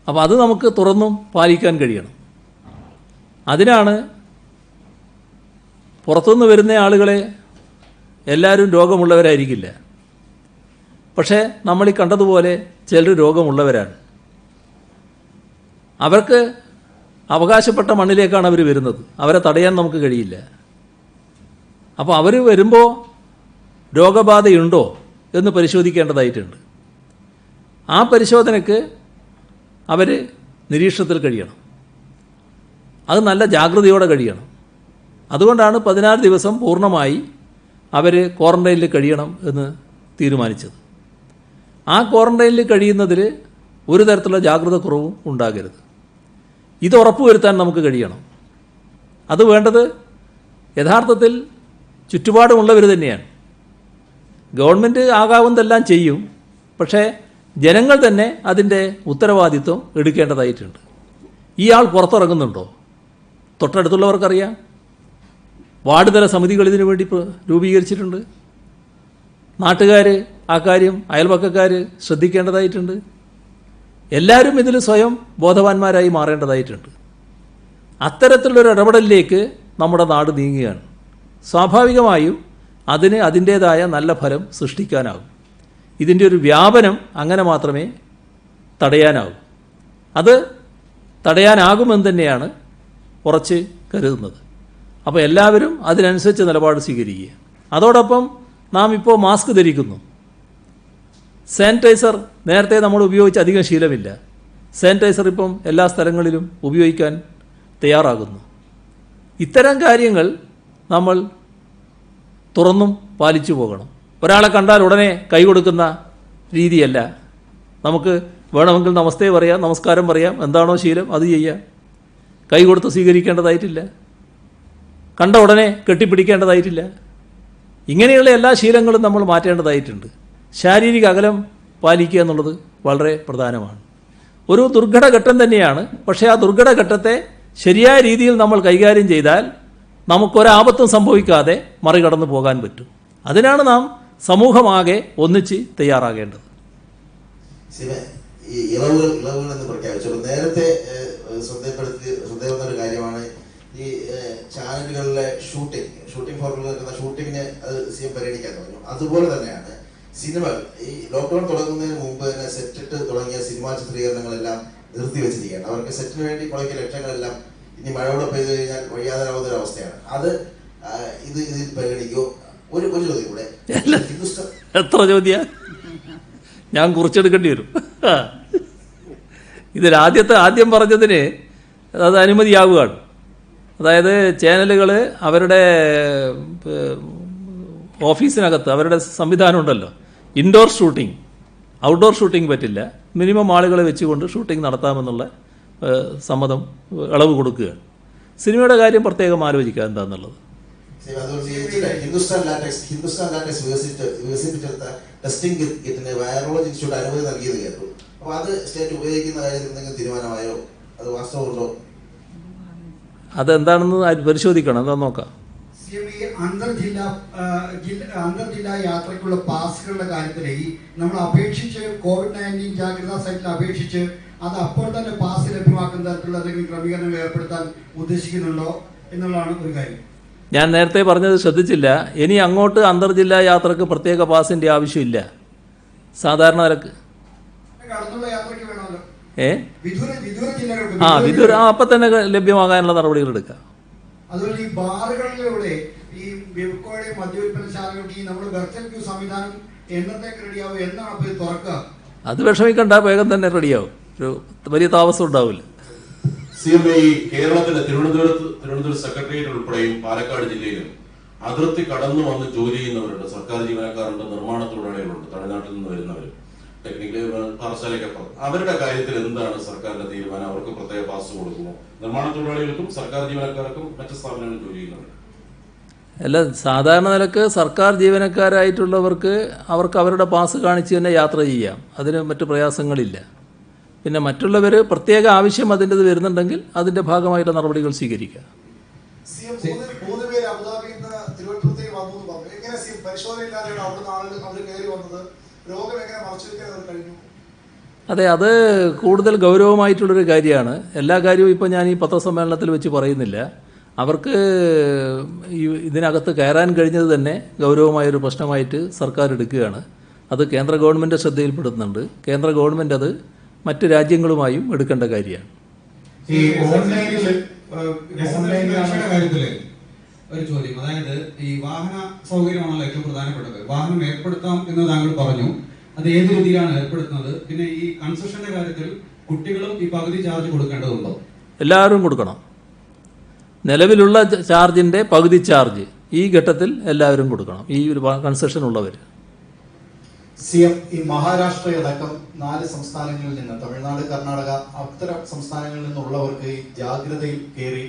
അപ്പോൾ അത് നമുക്ക് തുറന്നും പാലിക്കാൻ കഴിയണം. അതിനാണ് പുറത്തുനിന്ന് വരുന്ന ആളുകളെ എല്ലാവരും രോഗമുള്ളവരായിരിക്കില്ല. പക്ഷേ നമ്മളീ കണ്ടതുപോലെ ചിലർ രോഗമുള്ളവരാണ്. അവർക്ക് അവകാശപ്പെട്ട മണ്ണിലേക്കാണ് അവർ വരുന്നത്. അവരെ തടയാൻ നമുക്ക് കഴിയില്ല. അപ്പോൾ അവർ വരുമ്പോൾ രോഗബാധയുണ്ടോ എന്ന് പരിശോധിക്കേണ്ടതായിട്ടുണ്ട്. ആ പരിശോധനയ്ക്ക് അവർ നിരീക്ഷണത്തിൽ കഴിയണം. അത് നല്ല ജാഗ്രതയോടെ കഴിയണം. അതുകൊണ്ടാണ് 16 ദിവസം പൂർണ്ണമായി അവർ ക്വാറന്റൈനിൽ കഴിയണം എന്ന് തീരുമാനിച്ചത്. ആ ക്വാറന്റൈനിൽ കഴിയുന്നതിൽ ഒരു തരത്തിലുള്ള ജാഗ്രത കുറവും ഉണ്ടാകരുത്. ഇത് ഉറപ്പുവരുത്താൻ നമുക്ക് കഴിയണം. അത് വേണ്ടത് യഥാർത്ഥത്തിൽ ചുറ്റുപാടുമുള്ളവർ തന്നെയാണ്. ഗവൺമെൻറ് ആകാവുന്നതെല്ലാം ചെയ്യും. പക്ഷേ ജനങ്ങൾ തന്നെ അതിൻ്റെ ഉത്തരവാദിത്വം എടുക്കേണ്ടതായിട്ടുണ്ട്. ഇയാൾ പുറത്തിറങ്ങുന്നുണ്ടോ? തൊട്ടടുത്തുള്ളവർക്കറിയാം. വാർഡ് തല സമിതികൾ ഇതിനു വേണ്ടി രൂപീകരിച്ചിട്ടുണ്ട്. നാട്ടുകാർ ആ കാര്യം, അയൽപക്കക്കാർ ശ്രദ്ധിക്കേണ്ടതായിട്ടുണ്ട്. എല്ലാവരും ഇതിൽ സ്വയം ബോധവാന്മാരായി മാറേണ്ടതായിട്ടുണ്ട്. അത്തരത്തിലുള്ളൊരു ഇടപെടലിലേക്ക് നമ്മുടെ നാട് നീങ്ങുകയാണ്. സ്വാഭാവികമായും അതിന് അതിൻ്റേതായ നല്ല ഫലം സൃഷ്ടിക്കാനാകും. ഇതിൻ്റെ ഒരു വ്യാപനം അങ്ങനെ മാത്രമേ തടയാനാകൂ. അത് തടയാനാകുമെന്ന് തന്നെയാണ് ഉറച്ച് കരുതുന്നത്. അപ്പോൾ എല്ലാവരും അതിനനുസരിച്ച് നിലപാട് സ്വീകരിക്കുക. അതോടൊപ്പം നാം ഇപ്പോൾ മാസ്ക് ധരിക്കുന്നു. സാനിറ്റൈസർ നേരത്തെ നമ്മൾ ഉപയോഗിച്ച് അധികം ശീലമില്ല. സാനിറ്റൈസർ ഇപ്പം എല്ലാ സ്ഥലങ്ങളിലും ഉപയോഗിക്കാൻ തയ്യാറാകുന്നു. ഇത്തരം കാര്യങ്ങൾ നമ്മൾ തുറന്നും പാലിച്ചു പോകണം. ഒരാളെ കണ്ടാൽ ഉടനെ കൈ കൊടുക്കുന്ന രീതിയല്ല. നമുക്ക് വേണമെങ്കിൽ നമസ്തേ പറയാം, നമസ്കാരം പറയാം, എന്താണോ ശീലം അത് ചെയ്യാം. കൈ കൊടുത്ത് സ്വീകരിക്കേണ്ടതായിട്ടില്ല. കണ്ട ഉടനെ കെട്ടിപ്പിടിക്കേണ്ടതായിട്ടില്ല. ഇങ്ങനെയുള്ള എല്ലാ ശീലങ്ങളും നമ്മൾ മാറ്റേണ്ടതായിട്ടുണ്ട്. ശാരീരിക അകലം പാലിക്കുക എന്നുള്ളത് വളരെ പ്രധാനമാണ്. ഒരു ദുർഘടഘട്ടം തന്നെയാണ്. പക്ഷേ ആ ദുർഘടഘട്ടത്തെ ശരിയായ രീതിയിൽ നമ്മൾ കൈകാര്യം ചെയ്താൽ നമുക്കൊരാപത്തും സംഭവിക്കാതെ മറികടന്നു പോകാൻ പറ്റും. അതിനാണ് നാം സമൂഹമാകെ ഒന്നിച്ച് തയ്യാറാകേണ്ടത്. ഈ ഇളവുകൾ എന്ന് പ്രഖ്യാപിച്ചപ്പോൾ നേരത്തെ ശ്രദ്ധേയപ്പെടുന്ന ഒരു കാര്യമാണ് ഈ ചാനലുകളിലെ ഷൂട്ടിംഗ് ഫോർമുല നടക്കുന്ന ഷൂട്ടിങ്ങിന് അത് CM പരിഗണിക്കാൻ പറഞ്ഞു. അതുപോലെ തന്നെയാണ് സിനിമകൾ. ഈ ലോക്ക്ഡൌൺ തുടങ്ങുന്നതിന് മുമ്പ് തന്നെ സെറ്റിട്ട് തുടങ്ങിയ സിനിമാ ചിത്രീകരണങ്ങളെല്ലാം നിർത്തിവെച്ചിരിക്കുകയാണ്. അവർക്ക് സെറ്റിന് വേണ്ടി മുടക്കിയ ലക്ഷങ്ങളെല്ലാം ഇനി മഴയോടെ പെയ്തു കഴിഞ്ഞാൽ വഴിയാതാവുന്ന ഒരു അവസ്ഥയാണ്. അത് ഇതിൽ പരിഗണിക്കോ? ഒരു ചോദ്യം കൂടെ. എത്ര ചോദ്യം ഞാൻ കുറിച്ചെടുക്കേണ്ടി വരും. ഇതിൽ ആദ്യം പറഞ്ഞതിന് അത് അനുമതിയാവുകയാണ്. അതായത് ചാനലുകൾ അവരുടെ ഓഫീസിനകത്ത് അവരുടെ സംവിധാനമുണ്ടല്ലോ, ഇൻഡോർ ഷൂട്ടിംഗ്, ഔട്ട്ഡോർ ഷൂട്ടിംഗ് പറ്റില്ല. മിനിമം ആളുകളെ വെച്ചുകൊണ്ട് ഷൂട്ടിംഗ് നടത്താമെന്നുള്ള സമ്മതം ഇളവ് കൊടുക്കുകയാണ്. സിനിമയുടെ കാര്യം പ്രത്യേകം ആലോചിക്കുക എന്താണെന്നുള്ളത്. ഹിന്ദുസ്ഥാൻ ലാറ്റക്സ് വികസിപ്പിച്ചെടുത്ത ടെസ്റ്റിംഗ് കിറ്റിന് വൈറോളജി ഇൻസ്റ്റിറ്റ്യൂട്ട് അനുമതി നൽകിയത് കേട്ടു. അപ്പോൾ അത് സ്റ്റേറ്റ് ഉപയോഗിക്കുന്ന കാര്യത്തിൽ എന്തെങ്കിലും തീരുമാനമായോ? അത് വാസ്തവമുണ്ടോ? അതെന്താണെന്ന് പരിശോധിക്കണം. എന്താ നോക്കാം. അന്തർജില്ലാ യാത്രയ്ക്കുള്ള പാസുകളുടെ കാര്യത്തിൽ നമ്മൾ അപേക്ഷിച്ച് COVID-19 ജാഗ്രതാ സൈറ്റിൽ അപേക്ഷിച്ച് അത് അപ്പോൾ തന്നെ പാസ് ലഭ്യമാക്കുന്ന തരത്തിലുള്ള എന്തെങ്കിലും ക്രമീകരണങ്ങൾ ഏർപ്പെടുത്താൻ ഉദ്ദേശിക്കുന്നുണ്ടോ എന്നുള്ളതാണ് ഒരു കാര്യം. ഞാൻ നേരത്തെ പറഞ്ഞത് ശ്രദ്ധിച്ചില്ല. ഇനി അങ്ങോട്ട് അന്തർജില്ലാ യാത്രക്ക് പ്രത്യേക പാസിൻ്റെ ആവശ്യമില്ല. സാധാരണ നിലക്ക്. കടന്നുള്ള യാത്രയ്ക്ക് വേണമല്ലോ. വിദൂര വിദൂര ജില്ലകൾക്ക് അപ്പം തന്നെ ലഭ്യമാകാനുള്ള നടപടികൾ എടുക്കുക. അതുപോലെ ഈ ബാറുകളിലൂടെ ഈ ബിവ്കോയുടെ മദ്യവിൽപ്പനശാലകൾക്ക് ഈ നമ്മുടെ വെർച്വൽ ക്യൂ സംവിധാനം എന്നത്തേക്ക് റെഡിയാവും, എന്നാണ് അപ്പോൾ ഇത് തുറക്കുക? അത് വിഷമിക്കണ്ട, വേഗം തന്നെ റെഡിയാവും. ഒരു വലിയ താമസം ഉണ്ടാവില്ല. CMA കേരളത്തിലെ തിരുവനന്തപുരം സെക്രട്ടേറിയറ്റ് ഉൾപ്പെടെയും പാലക്കാട് ജില്ലയിലും അതിർത്തി കടന്നു വന്ന് ജോലി ചെയ്യുന്നവരുണ്ട്, സർക്കാർ ജീവനക്കാരുണ്ട്, നിർമ്മാണ തൊഴിലാളികളുണ്ട്, തമിഴ്നാട്ടിൽ നിന്ന് വരുന്നവർ, ടെക്നിക്കലി പാറശാലയ്ക്കപ്പുറം. അവരുടെ കാര്യത്തിൽ എന്താണ് സർക്കാരിന്റെ തീരുമാനം? അവർക്ക് പ്രത്യേക പാസ് കൊടുക്കുമോ? നിർമ്മാണ തൊഴിലാളികൾക്കും സർക്കാർ ജീവനക്കാർക്കും മറ്റു സ്ഥാപനങ്ങളിൽ ജോലി ചെയ്യുന്നവർ അല്ല, സാധാരണ നിലക്ക് സർക്കാർ ജീവനക്കാരായിട്ടുള്ളവർക്ക് അവരുടെ പാസ് കാണിച്ച് തന്നെ യാത്ര ചെയ്യാം. അതിന് മറ്റു പ്രയാസങ്ങളില്ല. പിന്നെ മറ്റുള്ളവർ പ്രത്യേക ആവശ്യം അതിൻ്റെത് വരുന്നുണ്ടെങ്കിൽ അതിൻ്റെ ഭാഗമായിട്ടുള്ള നടപടികൾ സ്വീകരിക്കുക. മൂന്ന് പേര് അബുദാബിയിൽ നിന്ന് തിരുവനന്തപുരത്തേക്ക് വന്നു എന്ന് പറഞ്ഞു. എങ്ങനെ പരിശോധനയില്ലാതെയാണ് അവിടുന്ന് ആളുകൾ അവർ കയറി വന്നത്? രോഗം എങ്ങനെ മറച്ചുവെക്കാൻ അവർ കഴിഞ്ഞു? അതെ, അത് കൂടുതൽ ഗൗരവമായിട്ടുള്ളൊരു കാര്യമാണ്. എല്ലാ കാര്യവും ഇപ്പോൾ ഞാൻ ഈ പത്രസമ്മേളനത്തിൽ വെച്ച് പറയുന്നില്ല. അവർക്ക് ഇതിനകത്ത് കയറാൻ കഴിഞ്ഞത് തന്നെ ഗൗരവമായൊരു പ്രശ്നമായിട്ട് സർക്കാർ എടുക്കുകയാണ്. അത് കേന്ദ്ര ഗവൺമെൻറ് ശ്രദ്ധയിൽപ്പെടുത്തുന്നുണ്ട്. കേന്ദ്ര ഗവൺമെൻറ് അത് മറ്റ് രാജ്യങ്ങളുമായും എടുക്കേണ്ട കാര്യമാണ്. ഈ ഓൺലൈനിലെ കാര്യത്തില് ഒരു ചോദ്യം, അതായത് ഈ വാഹന സൗകര്യമാണല്ലോ ഏറ്റവും പ്രധാനപ്പെട്ടത്. വാഹനം ഏർപ്പെടുത്താം എന്ന് താങ്കൾ പറഞ്ഞു. അത് ഏത് രീതിയിലാണ് ഏർപ്പെടുത്തുന്നത്? പിന്നെ ഈ കൺസെഷന്റെ കാര്യത്തിൽ കുട്ടികളും ഈ പകുതി ചാർജ് കൊടുക്കേണ്ടതുണ്ടോ? എല്ലാവരും കൊടുക്കണം. നിലവിലുള്ള ചാർജിൻ്റെ പകുതി ചാർജ് ഈ ഘട്ടത്തിൽ എല്ലാവരും കൊടുക്കണം, ഈ ഒരു കൺസെഷൻ ഉള്ളവർ. CM ഈ മഹാരാഷ്ട്രയടക്കം 4 സംസ്ഥാനങ്ങളിൽ നിന്ന്, തമിഴ്നാട്, കർണാടക, അത്തരം സംസ്ഥാനങ്ങളിൽ നിന്നുള്ളവർക്ക് ഈ ജാഗ്രതയിൽ കയറി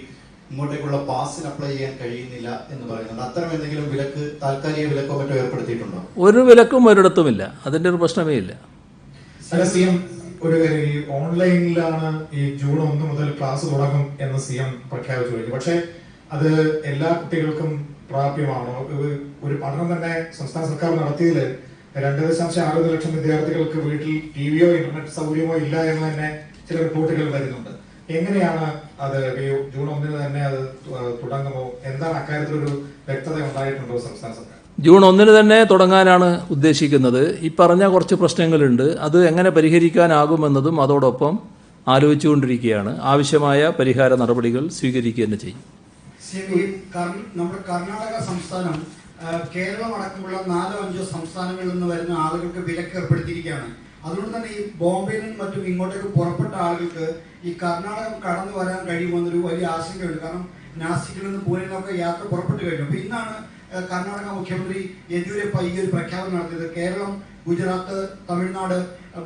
ഇങ്ങോട്ടേക്കുള്ള പാസിന് അപ്ലൈ ചെയ്യാൻ കഴിയുന്നില്ല എന്ന് പറയുന്നുണ്ട്. അത്തരം എന്തെങ്കിലും വിലക്ക്, താൽക്കാലിക വിലക്കോ മറ്റോ ഏർപ്പെടുത്തിയിട്ടുണ്ടോ? ഒരു വിലക്കും ഒരിടത്തുമില്ല. അതിൻ്റെ ഒരു പ്രശ്നമേ ഇല്ല. CM ഒരു കാര്യം, ഈ ഓൺലൈനിലാണ് ഈ ജൂൺ 1 മുതൽ ക്ലാസ് തുടങ്ങും എന്ന് CM പ്രഖ്യാപിച്ചു കഴിഞ്ഞു. പക്ഷേ അത് എല്ലാ കുട്ടികൾക്കും പ്രാപ്യമാണോ? ഒരു പഠനം തന്നെ സംസ്ഥാന സർക്കാർ നടത്തിയതിൽ 2.6 ലക്ഷം വിദ്യാർത്ഥികൾക്ക് വീട്ടിൽ ടിവിയോ ഇന്റർനെറ്റ് സൗകര്യമോ ഇല്ല എന്ന് തന്നെ ചില റിപ്പോർട്ടുകൾ വരുന്നുണ്ട്. എങ്ങനെയാണ് അത് ജൂൺ 1 തന്നെ അത് തുടങ്ങുമോ? എന്താണ് അക്കാര്യത്തിലൊരു വ്യക്തത ഉണ്ടായിട്ടുണ്ടോ സംസ്ഥാന സർക്കാർ? ജൂൺ 1 തന്നെ തുടങ്ങാനാണ് ഉദ്ദേശിക്കുന്നത്. ഈ പറഞ്ഞ കുറച്ച് പ്രശ്നങ്ങളുണ്ട്. അത് എങ്ങനെ പരിഹരിക്കാനാകുമെന്നതും അതോടൊപ്പം ആലോചിച്ചുകൊണ്ടിരിക്കുകയാണ്. ആവശ്യമായ പരിഹാര നടപടികൾ സ്വീകരിക്കുക തന്നെ ചെയ്യും. നമ്മുടെ കർണാടക സംസ്ഥാനം കേരളം അടക്കമുള്ള 4-5 സംസ്ഥാനങ്ങളിൽ നിന്ന് വരുന്ന ആളുകൾക്ക് വിലക്ക് ഏർപ്പെടുത്തിയിരിക്കുകയാണ്. അതുകൊണ്ട് തന്നെ ഈ ബോംബെയിൽ നിന്നും മറ്റും ഇങ്ങോട്ടേക്ക് പുറപ്പെട്ട ആളുകൾക്ക് ഈ കർണാടകം കടന്നു വരാൻ കഴിയുമെന്നൊരു വലിയ ആശങ്കയുണ്ട്. കാരണം നാസിക്കിൽ നിന്ന് പൂനെയിൽ നിന്നൊക്കെ യാത്ര പുറപ്പെട്ടു കഴിഞ്ഞു. അപ്പോൾ ഇന്നാണ് കർണാടക മുഖ്യമന്ത്രി യെദ്യൂരപ്പ ഈ ഒരു പ്രഖ്യാപനം നടത്തിയത്. കേരളം, ഗുജറാത്ത്, തമിഴ്നാട്,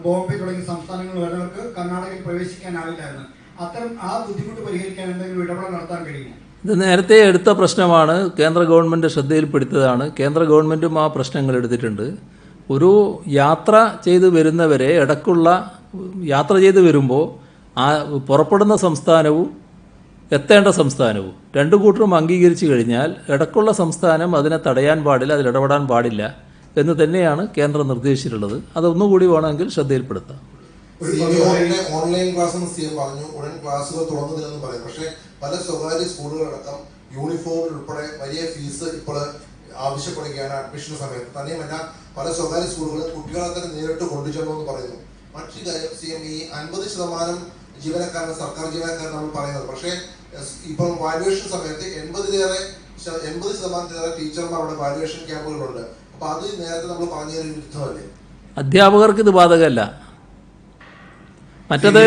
ബോംബെ തുടങ്ങിയ സംസ്ഥാനങ്ങളിൽ വരുന്നവർക്ക് കർണാടകയിൽ പ്രവേശിക്കാനാവില്ലായിരുന്നു. അത്തരം ആ ബുദ്ധിമുട്ട് പരിഹരിക്കാൻ എന്തെങ്കിലും ഇടപെടൽ നടത്താൻ കഴിയുമോ? ഇത് നേരത്തെ എടുത്ത പ്രശ്നമാണ്. കേന്ദ്ര ഗവൺമെൻറ് ശ്രദ്ധയിൽപ്പെടുത്തതാണ്. കേന്ദ്ര ഗവൺമെൻറ്റും ആ പ്രശ്നങ്ങൾ എടുത്തിട്ടുണ്ട്. ഒരു യാത്ര ചെയ്ത് വരുന്നവരെ യാത്ര ചെയ്ത് വരുമ്പോൾ ആ പുറപ്പെടുന്ന സംസ്ഥാനവും എത്തേണ്ട സംസ്ഥാനവും രണ്ടു കൂട്ടരും അംഗീകരിച്ചു കഴിഞ്ഞാൽ ഇടക്കുള്ള സംസ്ഥാനം അതിനെ തടയാൻ പാടില്ല, അതിലിടപെടാൻ പാടില്ല എന്ന് തന്നെയാണ് കേന്ദ്രം നിർദ്ദേശിച്ചിട്ടുള്ളത്. അതൊന്നുകൂടി വേണമെങ്കിൽ ശ്രദ്ധയിൽപ്പെടുത്താം. ഓൺലൈൻ ക്ലാസ് CM പറഞ്ഞു, ഉടൻ ക്ലാസ്സുകൾ തുറന്നതിനെന്ന് പറയും. പക്ഷേ പല സ്വകാര്യ സ്കൂളുകളടക്കം യൂണിഫോമിൽ ഉൾപ്പെടെ വലിയ ഫീസ് ഇപ്പോൾ ആവശ്യപ്പെടുകയാണ് അഡ്മിഷൻ സമയത്ത്. തന്നെയുമല്ല, പല സ്വകാര്യ സ്കൂളുകളും കുട്ടികളെ തന്നെ നേരിട്ട് കൊണ്ടുചെല്ലണമെന്ന് പറയുന്നു. മറ്റൊരു കാര്യം CM, ഈ 50% ജീവനക്കാരാണ് സർക്കാർ ജീവനക്കാർ നമ്മൾ പറയുന്നത്. പക്ഷേ ഇപ്പം വാല്യുവേഷൻ സമയത്ത് 80% ടീച്ചർമാർ അവിടെ വാല്യുവേഷൻ ക്യാമ്പുകളുണ്ട്. അപ്പൊ അത് നേരത്തെ നമ്മൾ പറഞ്ഞൊരു യുദ്ധമല്ലേ? അധ്യാപകർക്ക് ഇത് ബാധകമല്ല. മറ്റത്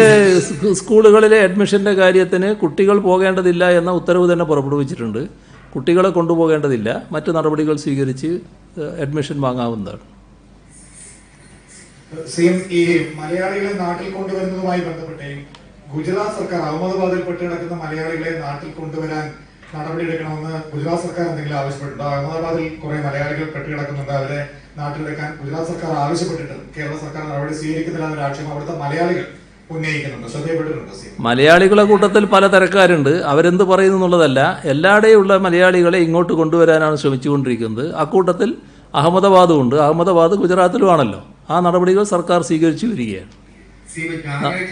സ്കൂളുകളിലെ അഡ്മിഷൻ്റെ കാര്യത്തിന് കുട്ടികൾ പോകേണ്ടതില്ല എന്ന ഉത്തരവ് തന്നെ പുറപ്പെടുവിച്ചിട്ടുണ്ട്. കുട്ടികളെ കൊണ്ടുപോകേണ്ടതില്ല, മറ്റു നടപടികൾ സ്വീകരിച്ച് അഡ്മിഷൻ വാങ്ങാവുന്നതാണ്. CM ഈ മലയാളികളെ നാട്ടിൽ കൊണ്ടുവരുന്നതുമായി ബന്ധപ്പെട്ടേ ഗുജറാത്ത് സർക്കാർ അഹമ്മദാബാദിൽ പെട്ട് കിടക്കുന്ന മലയാളികളെ നാട്ടിൽ കൊണ്ടുവരാൻ നടപടിയെടുക്കണമെന്ന് ഗുജറാത്ത് സർക്കാർ എന്തെങ്കിലും ആവശ്യപ്പെട്ടിട്ടുണ്ടോ? അഹമ്മദാബാദിൽ കുറെ മലയാളികൾ പെട്ട് കിടക്കുന്നുണ്ട്, അവരെ നാട്ടിലെടുക്കാൻ ഗുജറാത്ത് സർക്കാർ ആവശ്യപ്പെട്ടിട്ടുണ്ട്. കേരള സർക്കാർ നടപടി സ്വീകരിക്കുന്നില്ല എന്നൊരു ആക്ഷേപം അവിടുത്തെ മലയാളികൾ ഉന്നയിക്കുന്നുണ്ട്. ശ്രദ്ധയപ്പെട്ടിട്ടുണ്ടോ? മലയാളികളെ കൂട്ടത്തിൽ പല തരക്കാരുണ്ട്. അവരെന്ത് പറയുന്നു എന്നുള്ളതല്ല, എല്ലായിടെയുള്ള മലയാളികളെ ഇങ്ങോട്ട് കൊണ്ടുവരാനാണ് ശ്രമിച്ചുകൊണ്ടിരിക്കുന്നത്. അക്കൂട്ടത്തിൽ അഹമ്മദാബാദും ഉണ്ട്. അഹമ്മദാബാദ് ഗുജറാത്തിലുമാണല്ലോ. ആ നടപടികൾ സർക്കാർ സ്വീകരിച്ചു വരികയാണ്.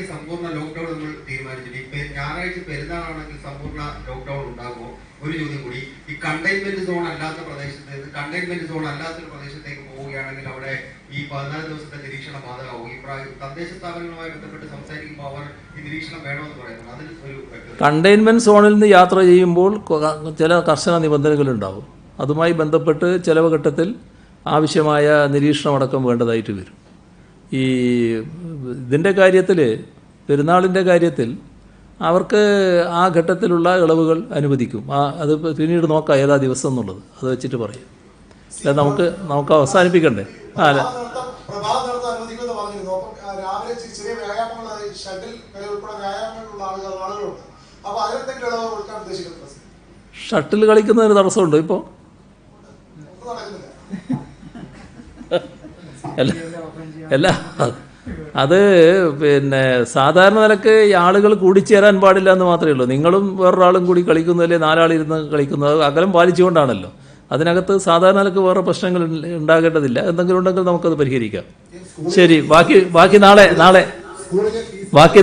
സമ്പൂർണ്ണ ലോക്ക്ഡൌൺ നമ്മൾ തീരുമാനിച്ചിട്ട് ഞായറാഴ്ച പെരുന്നാളാണെങ്കിൽ സമ്പൂർണ്ണ ലോക്ക്ഡൌൺ ഉണ്ടാകുമോ? ഒരു ചോദ്യം കൂടി, ഈ കണ്ടെയ്ൻമെന്റ് സോൺ അല്ലാത്ത പ്രദേശത്ത് നിന്ന് കണ്ടെയ്ൻമെന്റ് സോൺ അല്ലാത്തൊരു പ്രദേശത്തേക്ക് പോവുകയാണെങ്കിൽ അവിടെ ഈ 14 ദിവസത്തെ നിരീക്ഷണം ബാധകമാവും. ഈ തദ്ദേശ സ്ഥാപനങ്ങളുമായി ബന്ധപ്പെട്ട് സംസാരിക്കുമ്പോൾ അവർ ഈ നിരീക്ഷണം വേണമെന്ന് പറയുന്നത് അതിൽ ഒരു കണ്ടെയ്ൻമെന്റ് സോണിൽ നിന്ന് യാത്ര ചെയ്യുമ്പോൾ ചില കർശന നിബന്ധനകളുണ്ടാവും. അതുമായി ബന്ധപ്പെട്ട് ചില ഘട്ടത്തിൽ ആവശ്യമായ നിരീക്ഷണമടക്കം വേണ്ടതായിട്ട് വരും. ഈ ഇതിൻ്റെ കാര്യത്തിൽ, പെരുന്നാളിൻ്റെ കാര്യത്തിൽ അവർക്ക് ആ ഘട്ടത്തിലുള്ള ഇളവുകൾ അനുവദിക്കും. അത് പിന്നീട് നോക്കാം ഏതാ ദിവസം എന്നുള്ളത്, അത് വെച്ചിട്ട് പറയും. അല്ല, നമുക്ക് അവസാനിപ്പിക്കണ്ടേ? അല്ല, പ്രഭാതം നടത്താൻ അനുവദിക്കുമെന്ന് പറഞ്ഞിരുന്നു. അപ്പം രാവിലെ ചെറിയ വ്യായാമങ്ങൾ, ഷട്ടിൽ ഉൾപ്പെടെ വ്യായാമങ്ങളുള്ള ആളുകളുണ്ട്. അപ്പൊ അതിനെന്തെങ്കിലും ഇളവ് കൊടുക്കാൻ ഉദ്ദേശിക്കുന്നത്? ഷട്ടിൽ കളിക്കുന്നതിന് തടസ്സമുണ്ടോ ഇപ്പോൾ? അല്ല, അത് പിന്നെ സാധാരണ നിലക്ക് ഈ ആളുകൾ കൂടിച്ചേരാൻ പാടില്ല എന്ന് മാത്രമേ ഉള്ളൂ. നിങ്ങളും വേറൊരാളും കൂടി കളിക്കുന്നതല്ലേ, 4 ആളിരുന്ന് കളിക്കുന്നത്, അകലം പാലിച്ചുകൊണ്ടാണല്ലോ. അതിനകത്ത് സാധാരണ നിലക്ക് വേറെ പ്രശ്നങ്ങൾ ഉണ്ടാകേണ്ടതില്ല. എന്തെങ്കിലും ഉണ്ടെങ്കിൽ നമുക്കത് പരിഹരിക്കാം. ശരി, ബാക്കി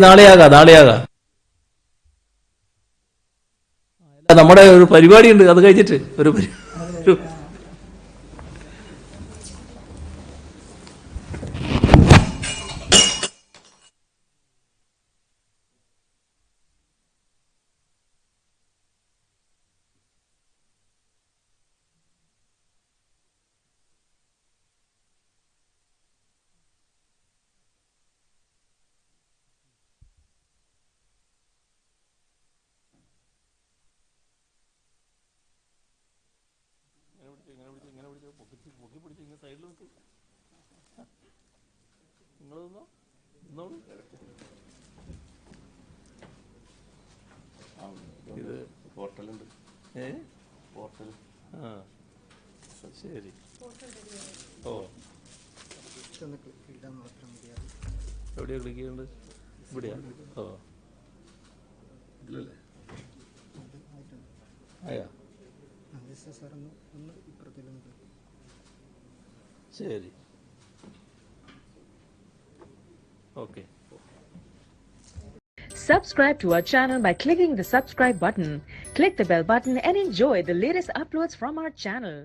നാളെയാകാം. നമ്മുടെ ഒരു പരിപാടിയുണ്ട്, അത് കഴിഞ്ഞിട്ട് ഒരു ഇത് പോർട്ടലുണ്ട്. പോർട്ടൽ. ശരി. ഓ, എവിടെയാ ക്ലിക്ക് ചെയ്യേണ്ടത്? ഇവിടെയാ? ഓ, ഇല്ലല്ലേ? ആയാ? ശരി, okay. Subscribe to our channel by clicking the subscribe button. Click the bell button and enjoy the latest uploads from our channel.